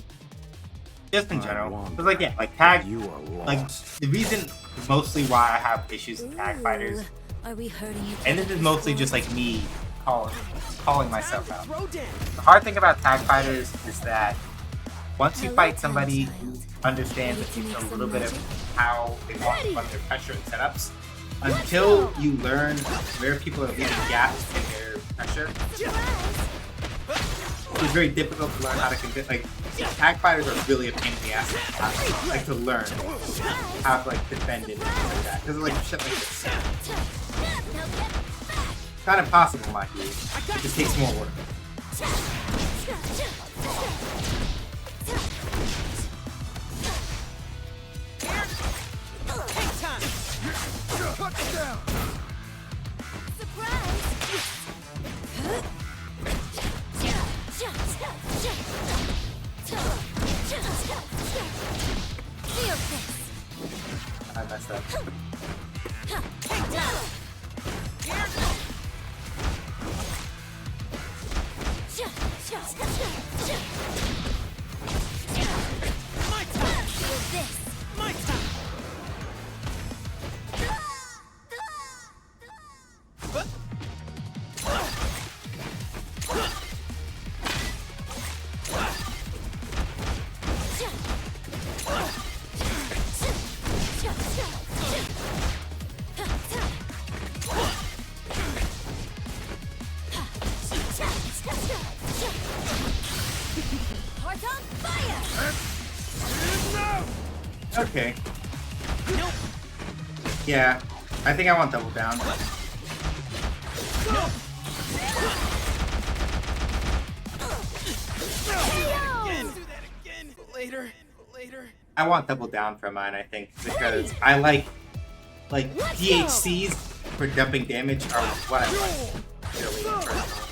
Just in I general. wonder, But like, yeah, like tag, You are like lost. the reason mostly why I have issues with tag fighters, Are we hurting each and this other is for mostly sport? just like me calling myself out. Throw down. The hard thing about tag fighters is that once you Hello, fight somebody kind who child. understands Ready to a make some little bit of magic? how they want Ready. to run their pressure and setups, until you learn where people are leaving gaps in their pressure, it's very difficult to learn how to convince. Like, tag fighters are really a pain in the ass, like to learn how to like defend it and things like that. Because like shit like this, Now get back! it's not impossible, mind you. It just takes more work. Hang time. Touchdown! Feel this! I messed up. My time. Feel this! My time. Heart on fire! Okay. Nope. Yeah, I think I want double down. Again. Do that again. Later. Later. I want double down for mine, I think, because I like DHCs for dumping damage are what I like. Really, personally.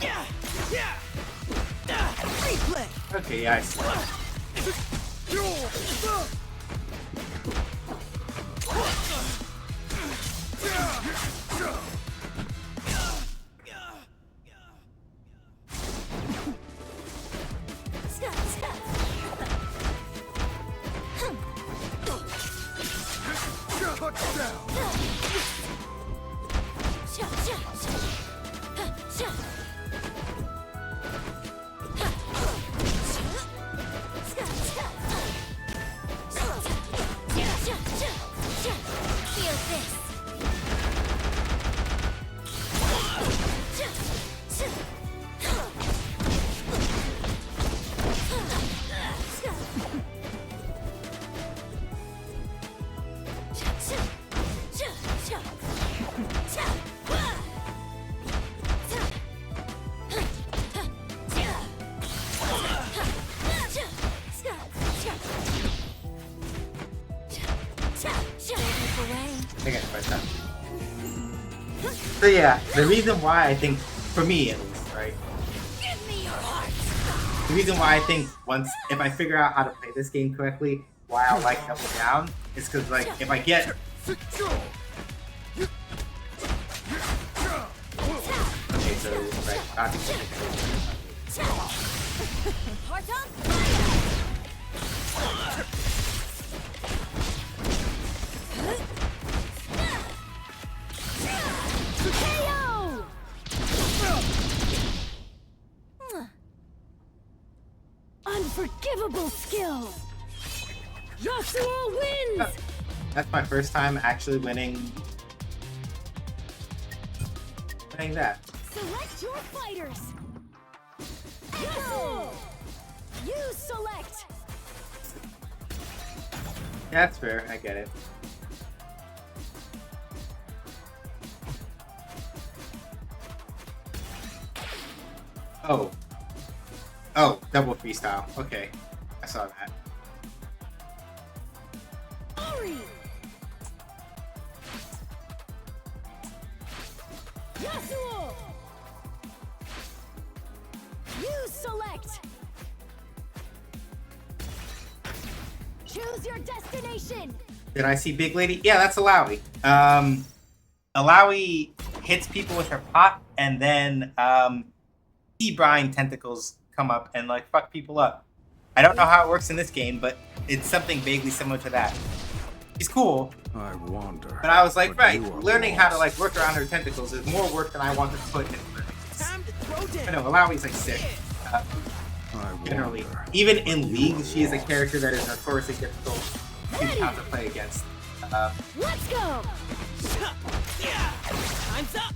Yeah. Yeah. Replay. Okay, yeah, I see. I got it by the time. So yeah, the reason why I think, for me at least, right? The reason why I think if I figure out how to play this game correctly, why I like Double Down, is because like if I get okay, so right, Heart on KO! Unforgivable skill! Joshua wins! That's my first time actually winning that. Select your fighters! Echo! You select! Yeah, that's fair, I get it. Oh, double freestyle. Okay, I saw that. Ori! Yasuo! You select! Choose your destination! Did I see Big Lady? Yeah, that's Alawi. Alawi hits people with her pot, and then sea brine tentacles come up and like fuck people up. I don't know how it works in this game, but it's something vaguely similar to that. She's cool, I wander. but I was like, but right, you are learning how to lost. like work around her tentacles is more work than I want to put into learning. Time to throw I down. know Alawi's like sick. I Generally, wander, even but in you League, are she is a lost. character that is notoriously difficult to have to play against. Let's go! Time's up.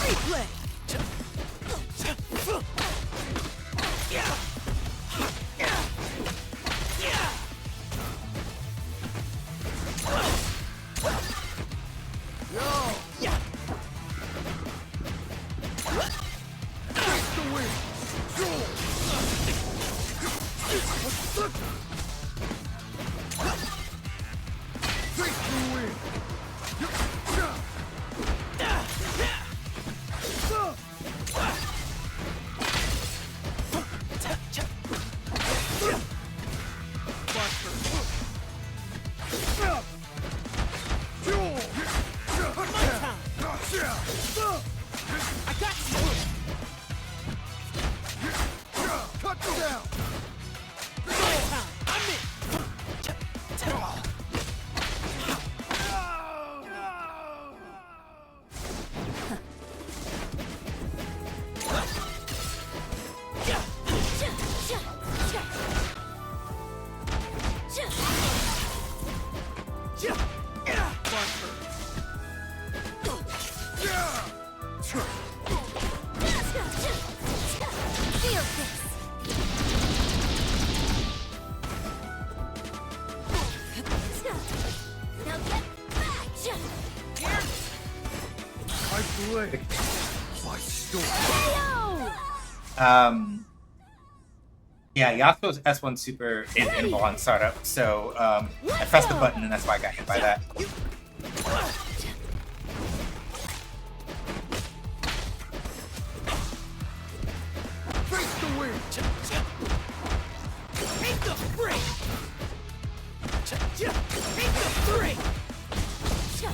Replay. I got you. Cut you down. I'm in. Feel this! Now get back! I blade. My storm. KO! Yeah, Yasuo's S1 super is invul on startup, so I pressed the button and that's why I got hit by that. Face the wind. Take the break. Take the break. Feel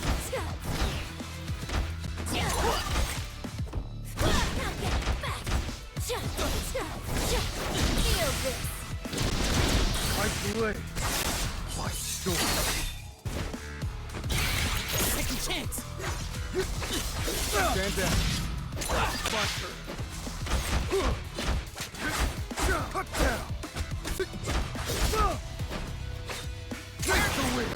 this. Fight away. Fight storm. Second chance. Stand down. Buster. Cut down. Take the wind.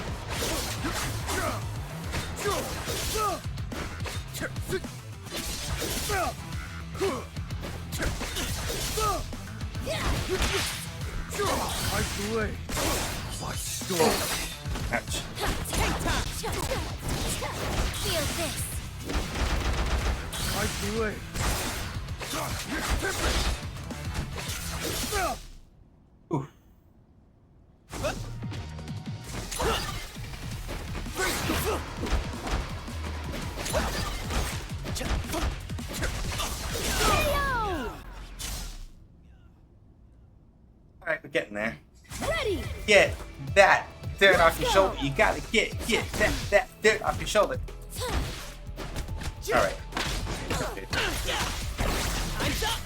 Fight away. Fight storm. Ouch. Feel this. Fight away. Ooh. Alright, we're getting there. Ready. Get that dirt off your shoulder. You gotta get that dirt off your shoulder. Alright. Okay. Time's up. Time's up.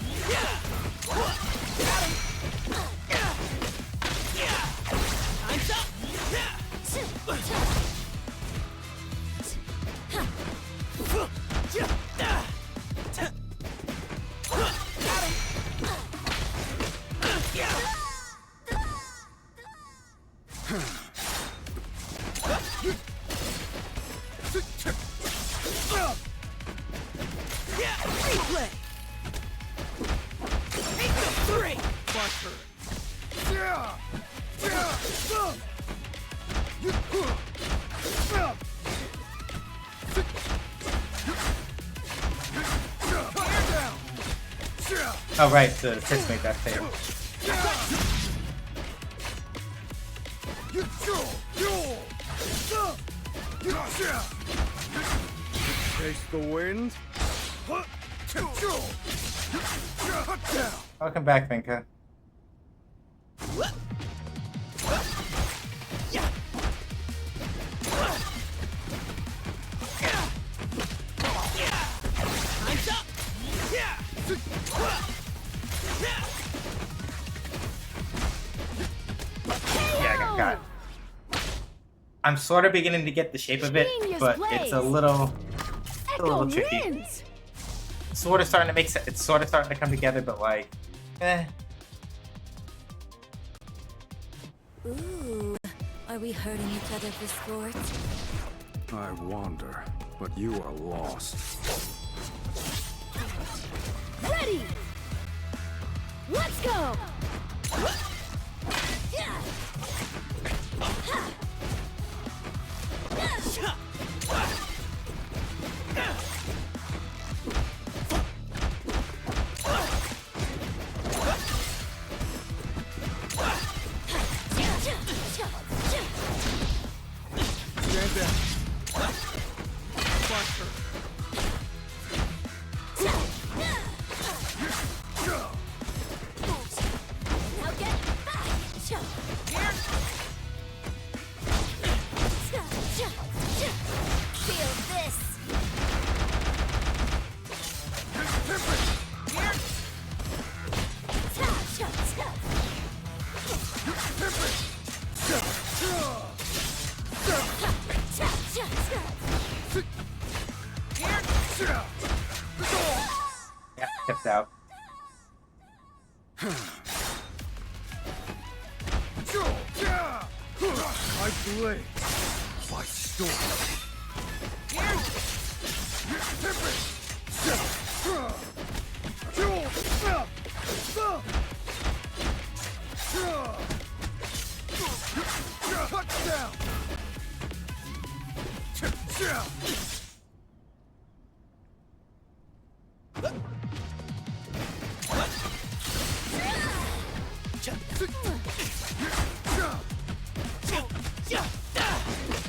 Replay. Take the three. Buster. Oh right, the Fritz made that fail. Chase the wind. Welcome back, Vinka. Time's up. Yeah, I got it. I'm sort of beginning to get the shape of it, Genius but plays. it's a little Echo tricky. wins. Sort of starting to make sense. It's sort of starting to come together, but like, Ooh, are we hurting each other for sport? I wander, but you are lost. Ready. Let's go. Stand down. Buster. Now get back. Feel this. yeah, tipped out. Fight away. Fight storm. Touchdown.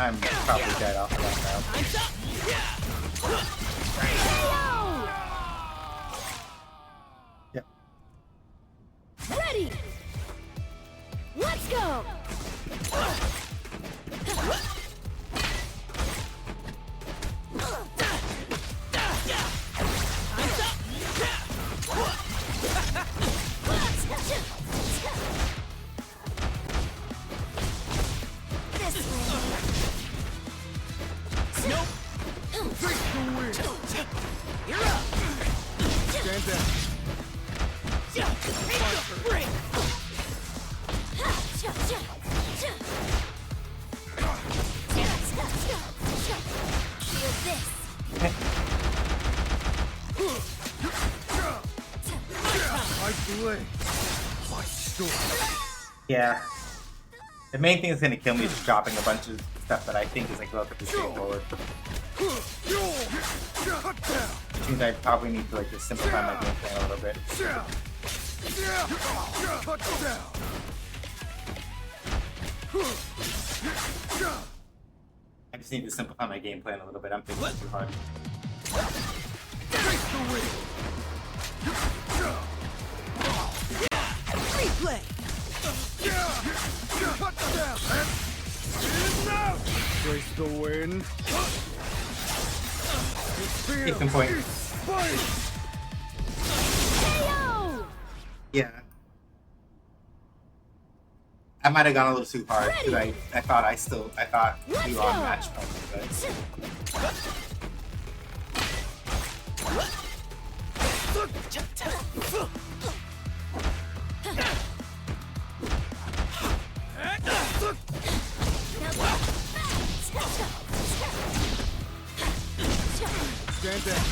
I'm probably dead off of that now. Yeah. Ready! Let's go! Stand down. Feel this. My blade. My sword. Yeah. The main thing that's gonna kill me is dropping a bunch of stuff that I think is like relatively straightforward. Which means I probably need to like just simplify my game plan a little bit. I just need to simplify my game plan a little bit. I'm thinking too hard. Replay. Trace the wind. Take some point. KO! Yeah. I might have gone a little too hard because I thought we were on match point, but Stand down.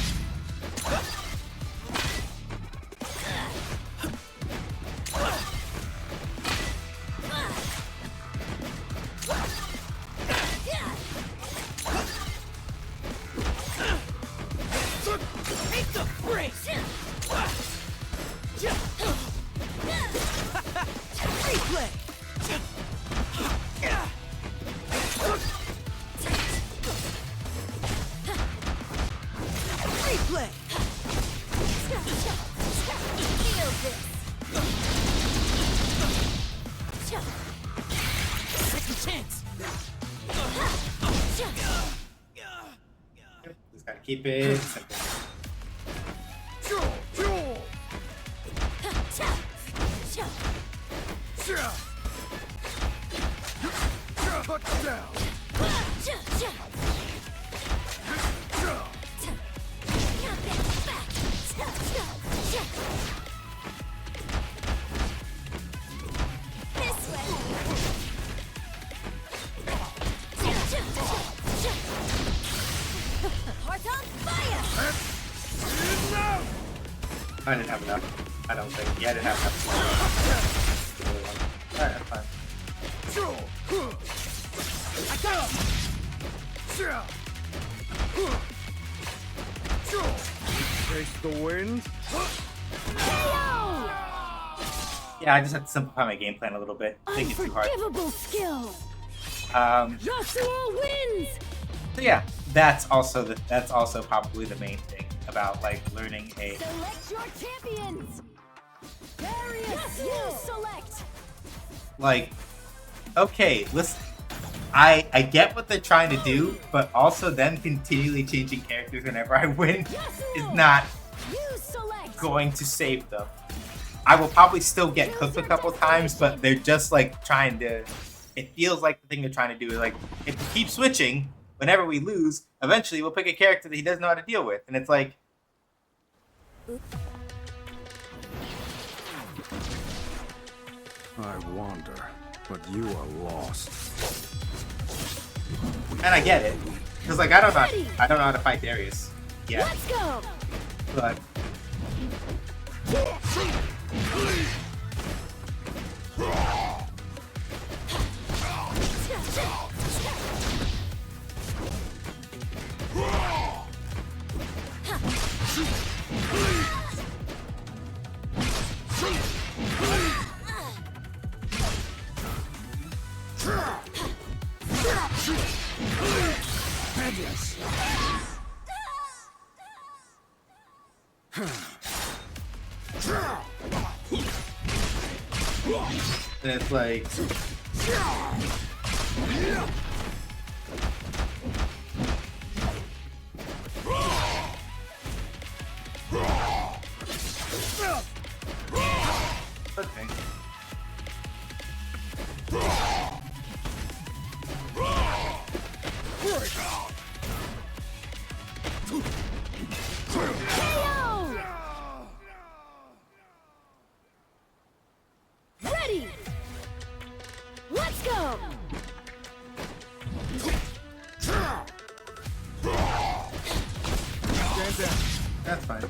Take the break. Replay. Replay. Feel this. Second chance. just gotta keep it simple. Hearts on fire! I didn't have enough. I don't think. Yeah, I didn't have enough. Alright, that's fine. I got him. Trace the wind. Yeah, I just had to simplify my game plan a little bit. I think it's too hard. Unforgivable skill! Joshua wins! So yeah, that's also probably the main thing about like learning a Select your champions! Darius, you select! like okay, listen. I get what they're trying to do, but also them continually changing characters whenever I win is not You select! going to save them. I will probably still get cooked a couple times, but they're just like trying to. It feels like the thing they're trying to do is like if we keep switching, whenever we lose, eventually we'll pick a character that he doesn't know how to deal with, and it's like. I wander, but you are lost. And I get it, because like I don't know how to fight Darius. Yeah, Let's go! but Madness! And it's like, okay. Ready! Let's go! That's fine.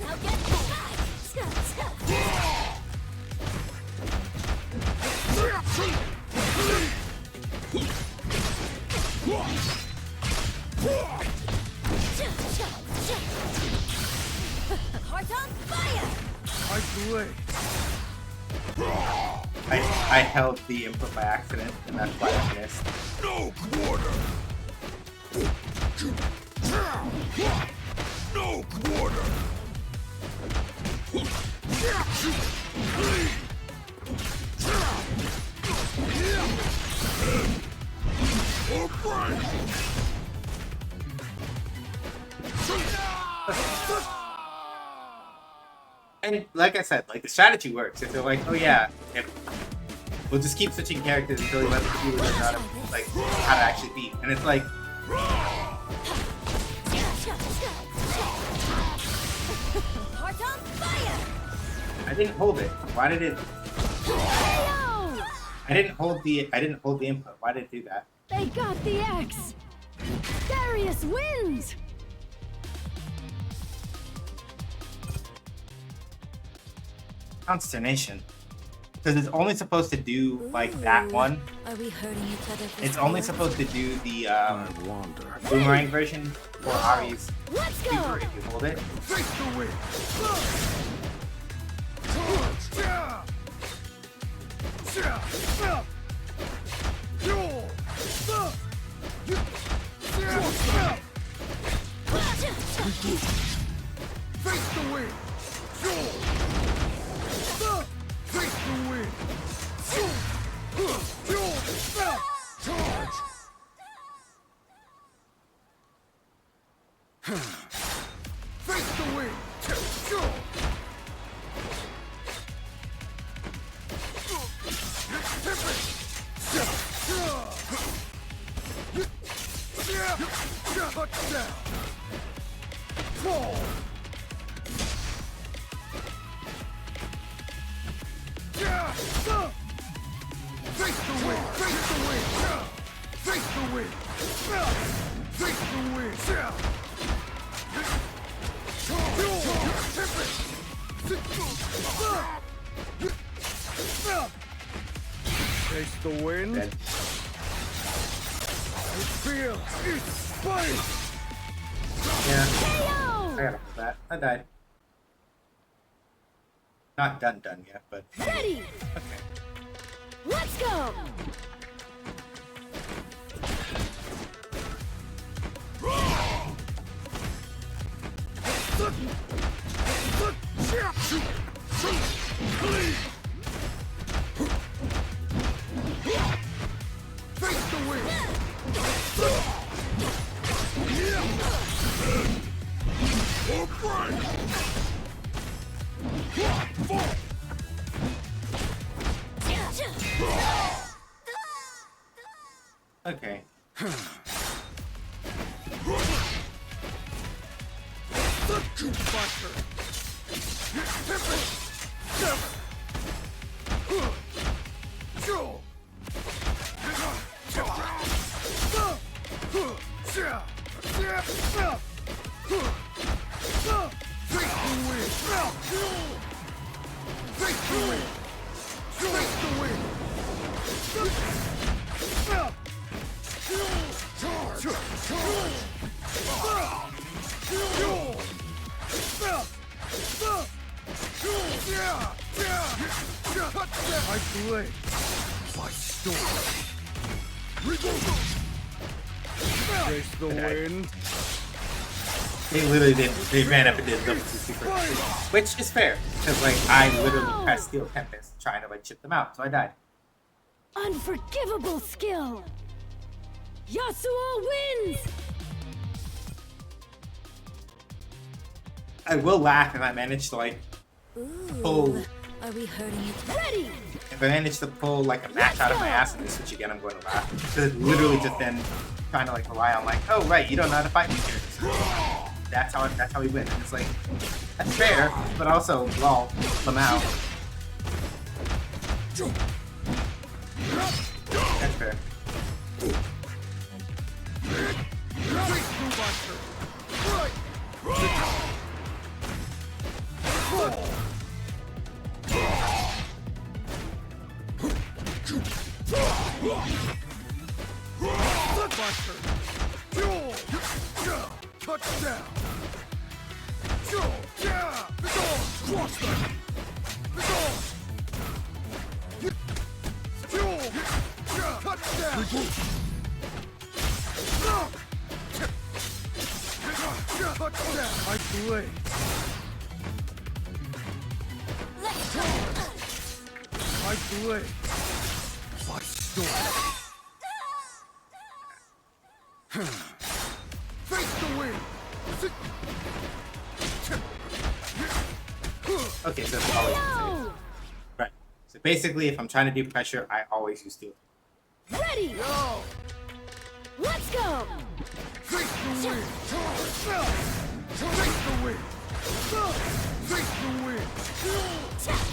Now get back! Heart on fire! I blade. I held the input by accident, and that's why I missed. No quarter. No quarter. Or break. And like I said, like the strategy works. If they're like, oh yeah, if we'll just keep switching characters until we let the people know how to like how to actually beat. And it's like, Heart on fire! I didn't hold it. Why did it? I didn't hold the input. Why did it do that? They got the X! Darius wins! Consternation. Because it's only supposed to do like that one. Are we hurting each other? It's only supposed to do the I wander. boomerang version for Ari's Let's super go! if you hold it. Face the wind. Face the wind. Face the wind. Charge. Face the wind. Touchdown. Fall. Face the wind! Face the wind! Face the wind! Face the wind! Face the wind! Dead. Feel its spice! Yeah, KO! I gotta hold that. I died. Not done yet, but Ready! okay. Let's go! Face the wind! Or break. Okay. Buster! Yeah! I play by storm. Face the wind. They literally they ran up and did double two super, which is fair because like I literally pressed Steel Tempest trying to like chip them out, so I died. Unforgivable skill! Yasuo wins! I will laugh if I manage to like pull. Are we hurting it? Ready! If I manage to pull like a match out of my ass and then switch again, I'm going to laugh. Because it's literally just then trying to like rely on like, oh right, you don't know how to fight these characters. That's how we win. And it's like that's fair, but also lol, them out. That's fair. Touchdown! I play. I play. By storm. Face the wind. Okay, so it's always right. So basically, if I'm trying to do pressure, I always use steel. Ready! Yo! Let's go! Face the wind. Face the wind. Face the wind. Face the wind. Face the wind.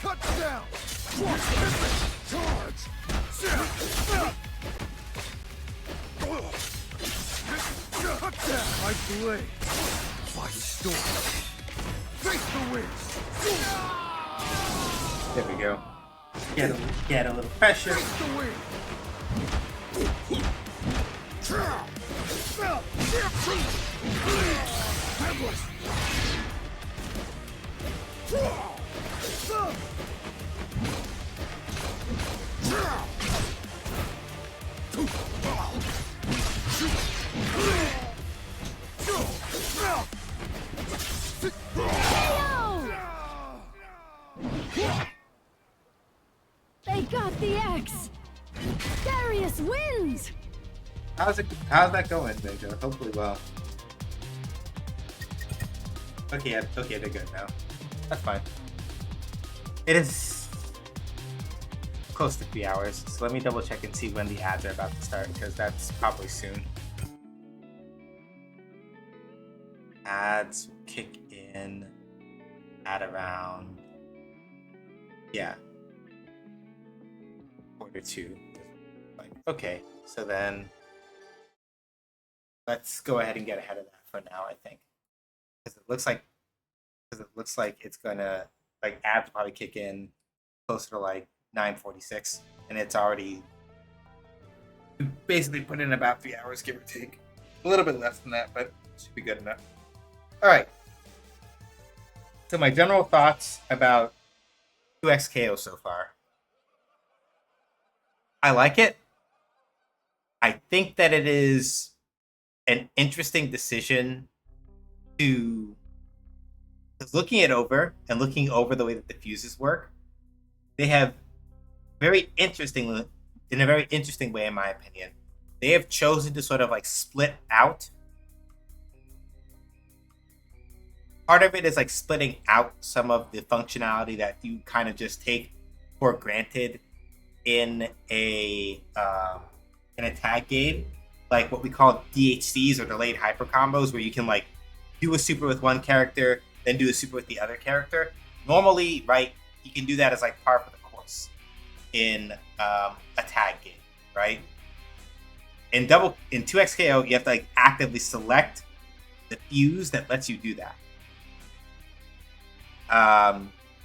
Touchdown. Charge. I play by storm. Face the wind. There we go. Get a little pressure. Face the wind. They got the X! Darius wins! How's that going, Benjo? Hopefully well. Okay, they're good now. That's fine. It is close to 3 hours, so let me double check and see when the ads are about to start, because that's probably soon. Ads will kick in at around, yeah, 1:45. Like, okay, so then let's go ahead and get ahead of that for now, I think. Because it looks like it's gonna, like, ads probably kick in closer to like 9:46, and it's already basically put in about 3 hours, give or take. A little bit less than that, but it should be good enough. All right. So my general thoughts about 2XKO so far. I like it. I think that it is an interesting decision to, looking it over and looking over the way that the fuses work, they have very interestingly, in a very interesting way, in my opinion, they have chosen to sort of like split out. Part of it is like splitting out some of the functionality that you kind of just take for granted in a tag game, like what we call DHCs or delayed hyper combos, where you can like do a super with one character, then do a super with the other character. Normally, right, you can do that as like par for the course in a tag game, right? in 2xKO, you have to like actively select the fuse that lets you do that.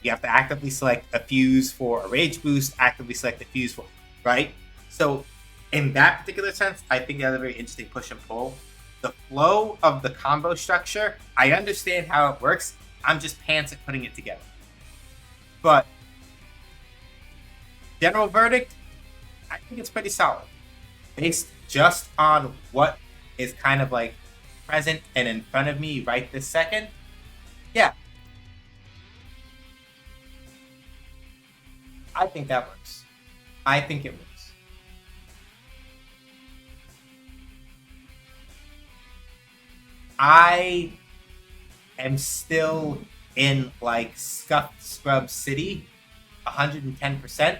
You have to actively select a fuse for a rage boost, actively select a fuse for, right? So in that particular sense, I think that's a very interesting push and pull. The flow of the combo structure, I understand how it works. I'm just pants at putting it together. But general verdict, I think it's pretty solid. Based just on what is kind of like present and in front of me right this second, yeah. I think that works. I think it works. I am still in like Scuffed Scrub City, 110%.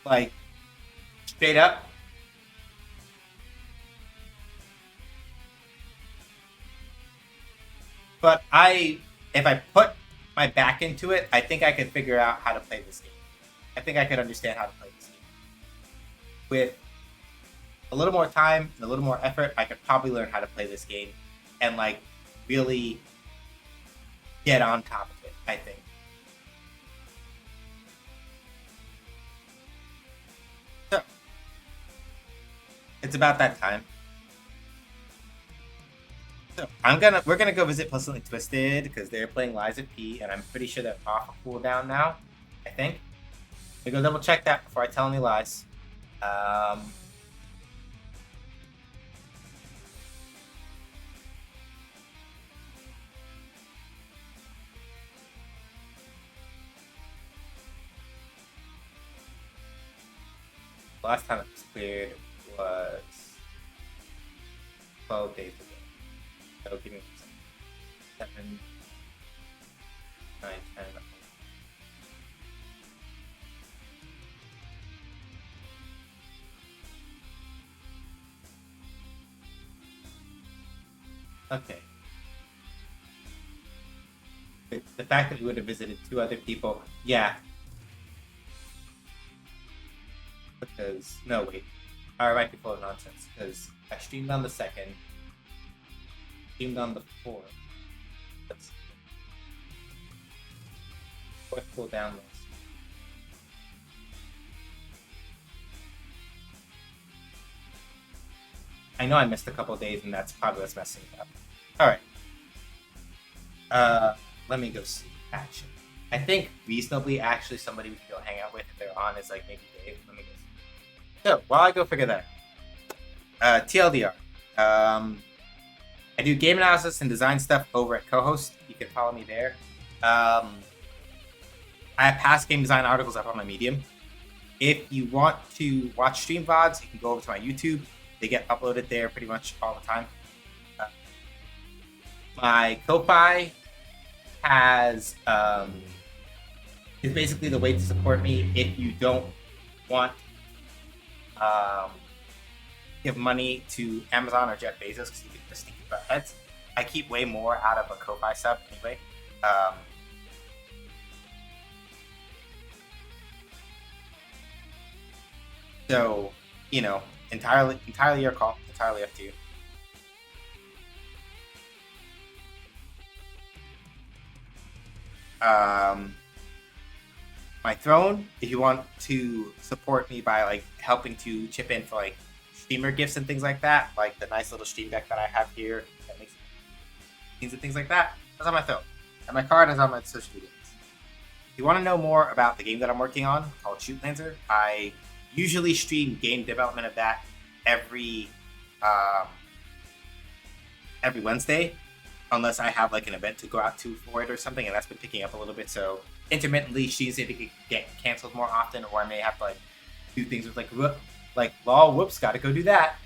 Like, straight up. But if I put my back into it, I think I could figure out how to play this game. I think I could understand how to play this game. With a little more time and a little more effort, I could probably learn how to play this game and like really get on top of it, I think. So it's about that time. So we're gonna go visit Pleasantly Twisted because they're playing Lies of P, and I'm pretty sure they're off a cooldown now. I think. I'm gonna go double check that before I tell any lies. Last time it was cleared was 12 days ago. So give me 7, 9, 10. Okay. The fact that we would have visited 2 other people, yeah. Because, no, wait. I might be full of nonsense. Because I streamed on the 2nd. Streamed on the 4th. That's 4th full downloads. I know I missed a couple days, and that's probably what's messing it up. Alright. Let me go see. Action. I think reasonably, actually, somebody we can go hang out with if they're on is like maybe Dave. Let me go see. So, while I go figure that out. TLDR. I do game analysis and design stuff over at Co-Host. You can follow me there. I have past game design articles up on my Medium. If you want to watch stream VODs, you can go over to my YouTube. They get uploaded there pretty much all the time. My Ko-Fi has is basically the way to support me if you don't want give money to Amazon or Jeff Bezos because you can just think about heads. I keep way more out of a Ko-Fi sub anyway. So, you know, entirely your call, entirely up to you. My throne, if you want to support me by like helping to chip in for like streamer gifts and things like that, like the nice little stream deck that I have here that makes things and things like that, that's on my phone. And my card is on my social media. If you want to know more about the game that I'm working on called Shoot Lancer, I usually stream game development of that every Wednesday, unless I have like an event to go out to for it or something, and that's been picking up a little bit. So intermittently, streams if it could get canceled more often, or I may have to like do things with whoops, gotta go do that.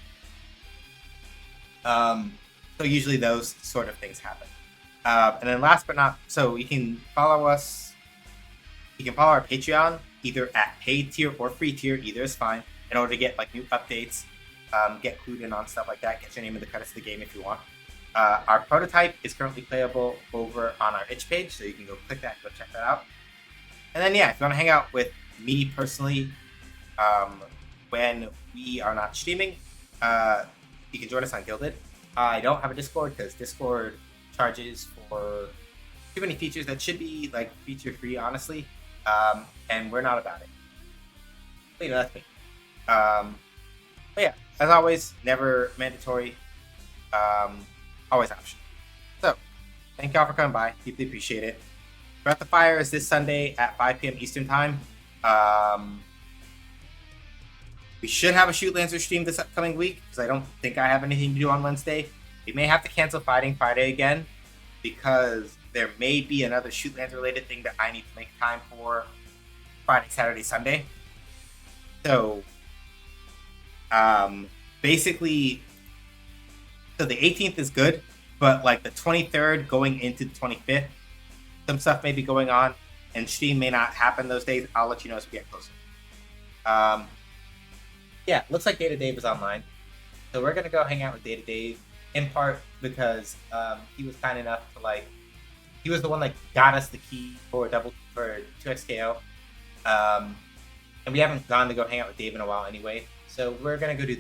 So usually those sort of things happen. And then last but not, so you can follow us. You can follow our Patreon either at paid tier or free tier. Either is fine. In order to get like new updates, get clued in on stuff like that, get your name in the credits of the game if you want. Our prototype is currently playable over on our itch page, so you can go click that and go check that out. And then yeah, if you want to hang out with me personally, when we are not streaming, you can join us on Guilded. I don't have a Discord because Discord charges for too many features that should be like feature free, honestly, and we're not about it. But, you know, that's me. But yeah, as always, never mandatory, always optional. So, thank y'all for coming by. Deeply appreciate it. Breath of Fire is this Sunday at 5 p.m. Eastern Time. We should have a Shoot Lancer stream this upcoming week because I don't think I have anything to do on Wednesday. We may have to cancel Fighting Friday again because there may be another Shoot Lancer related thing that I need to make time for Friday, Saturday, Sunday. So, basically, so the 18th is good, but like the 23rd going into the 25th, some stuff may be going on, and stream may not happen those days. I'll let you know as we get closer. Yeah, looks like Data Dave is online, so we're gonna go hang out with Data Dave in part because he was kind enough to he was the one that got us the key for 2xKO, and we haven't gone to go hang out with Dave in a while anyway, so we're gonna go do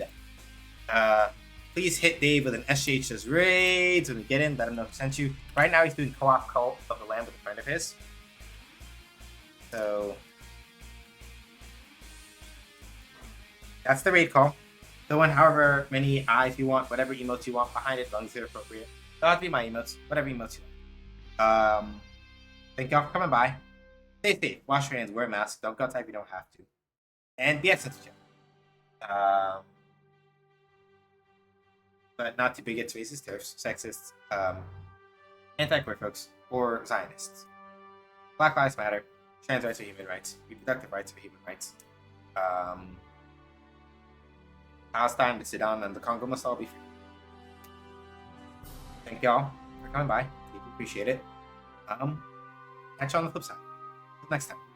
that. Please hit Dave with an SGH does raids when we get in. Let him know who sent you. Right now he's doing co-op Cult of the Lamb with a friend of his. So that's the raid call. Throw in however many eyes you want, whatever emotes you want behind it, as long as they're appropriate. Don't have to be my emotes, whatever emotes you want. Thank y'all for coming by. Stay safe, wash your hands, wear a mask, don't go outside if you don't have to. And be excellent to each other. But not to bigots, racists, TERFs, sexists, anti-queer folks, or Zionists. Black Lives Matter, trans rights are human rights, reproductive rights are human rights. Palestine, the Sudan, and the Congo must all be free. Thank y'all for coming by. Deeply appreciate it. Catch you on the flip side. Until next time.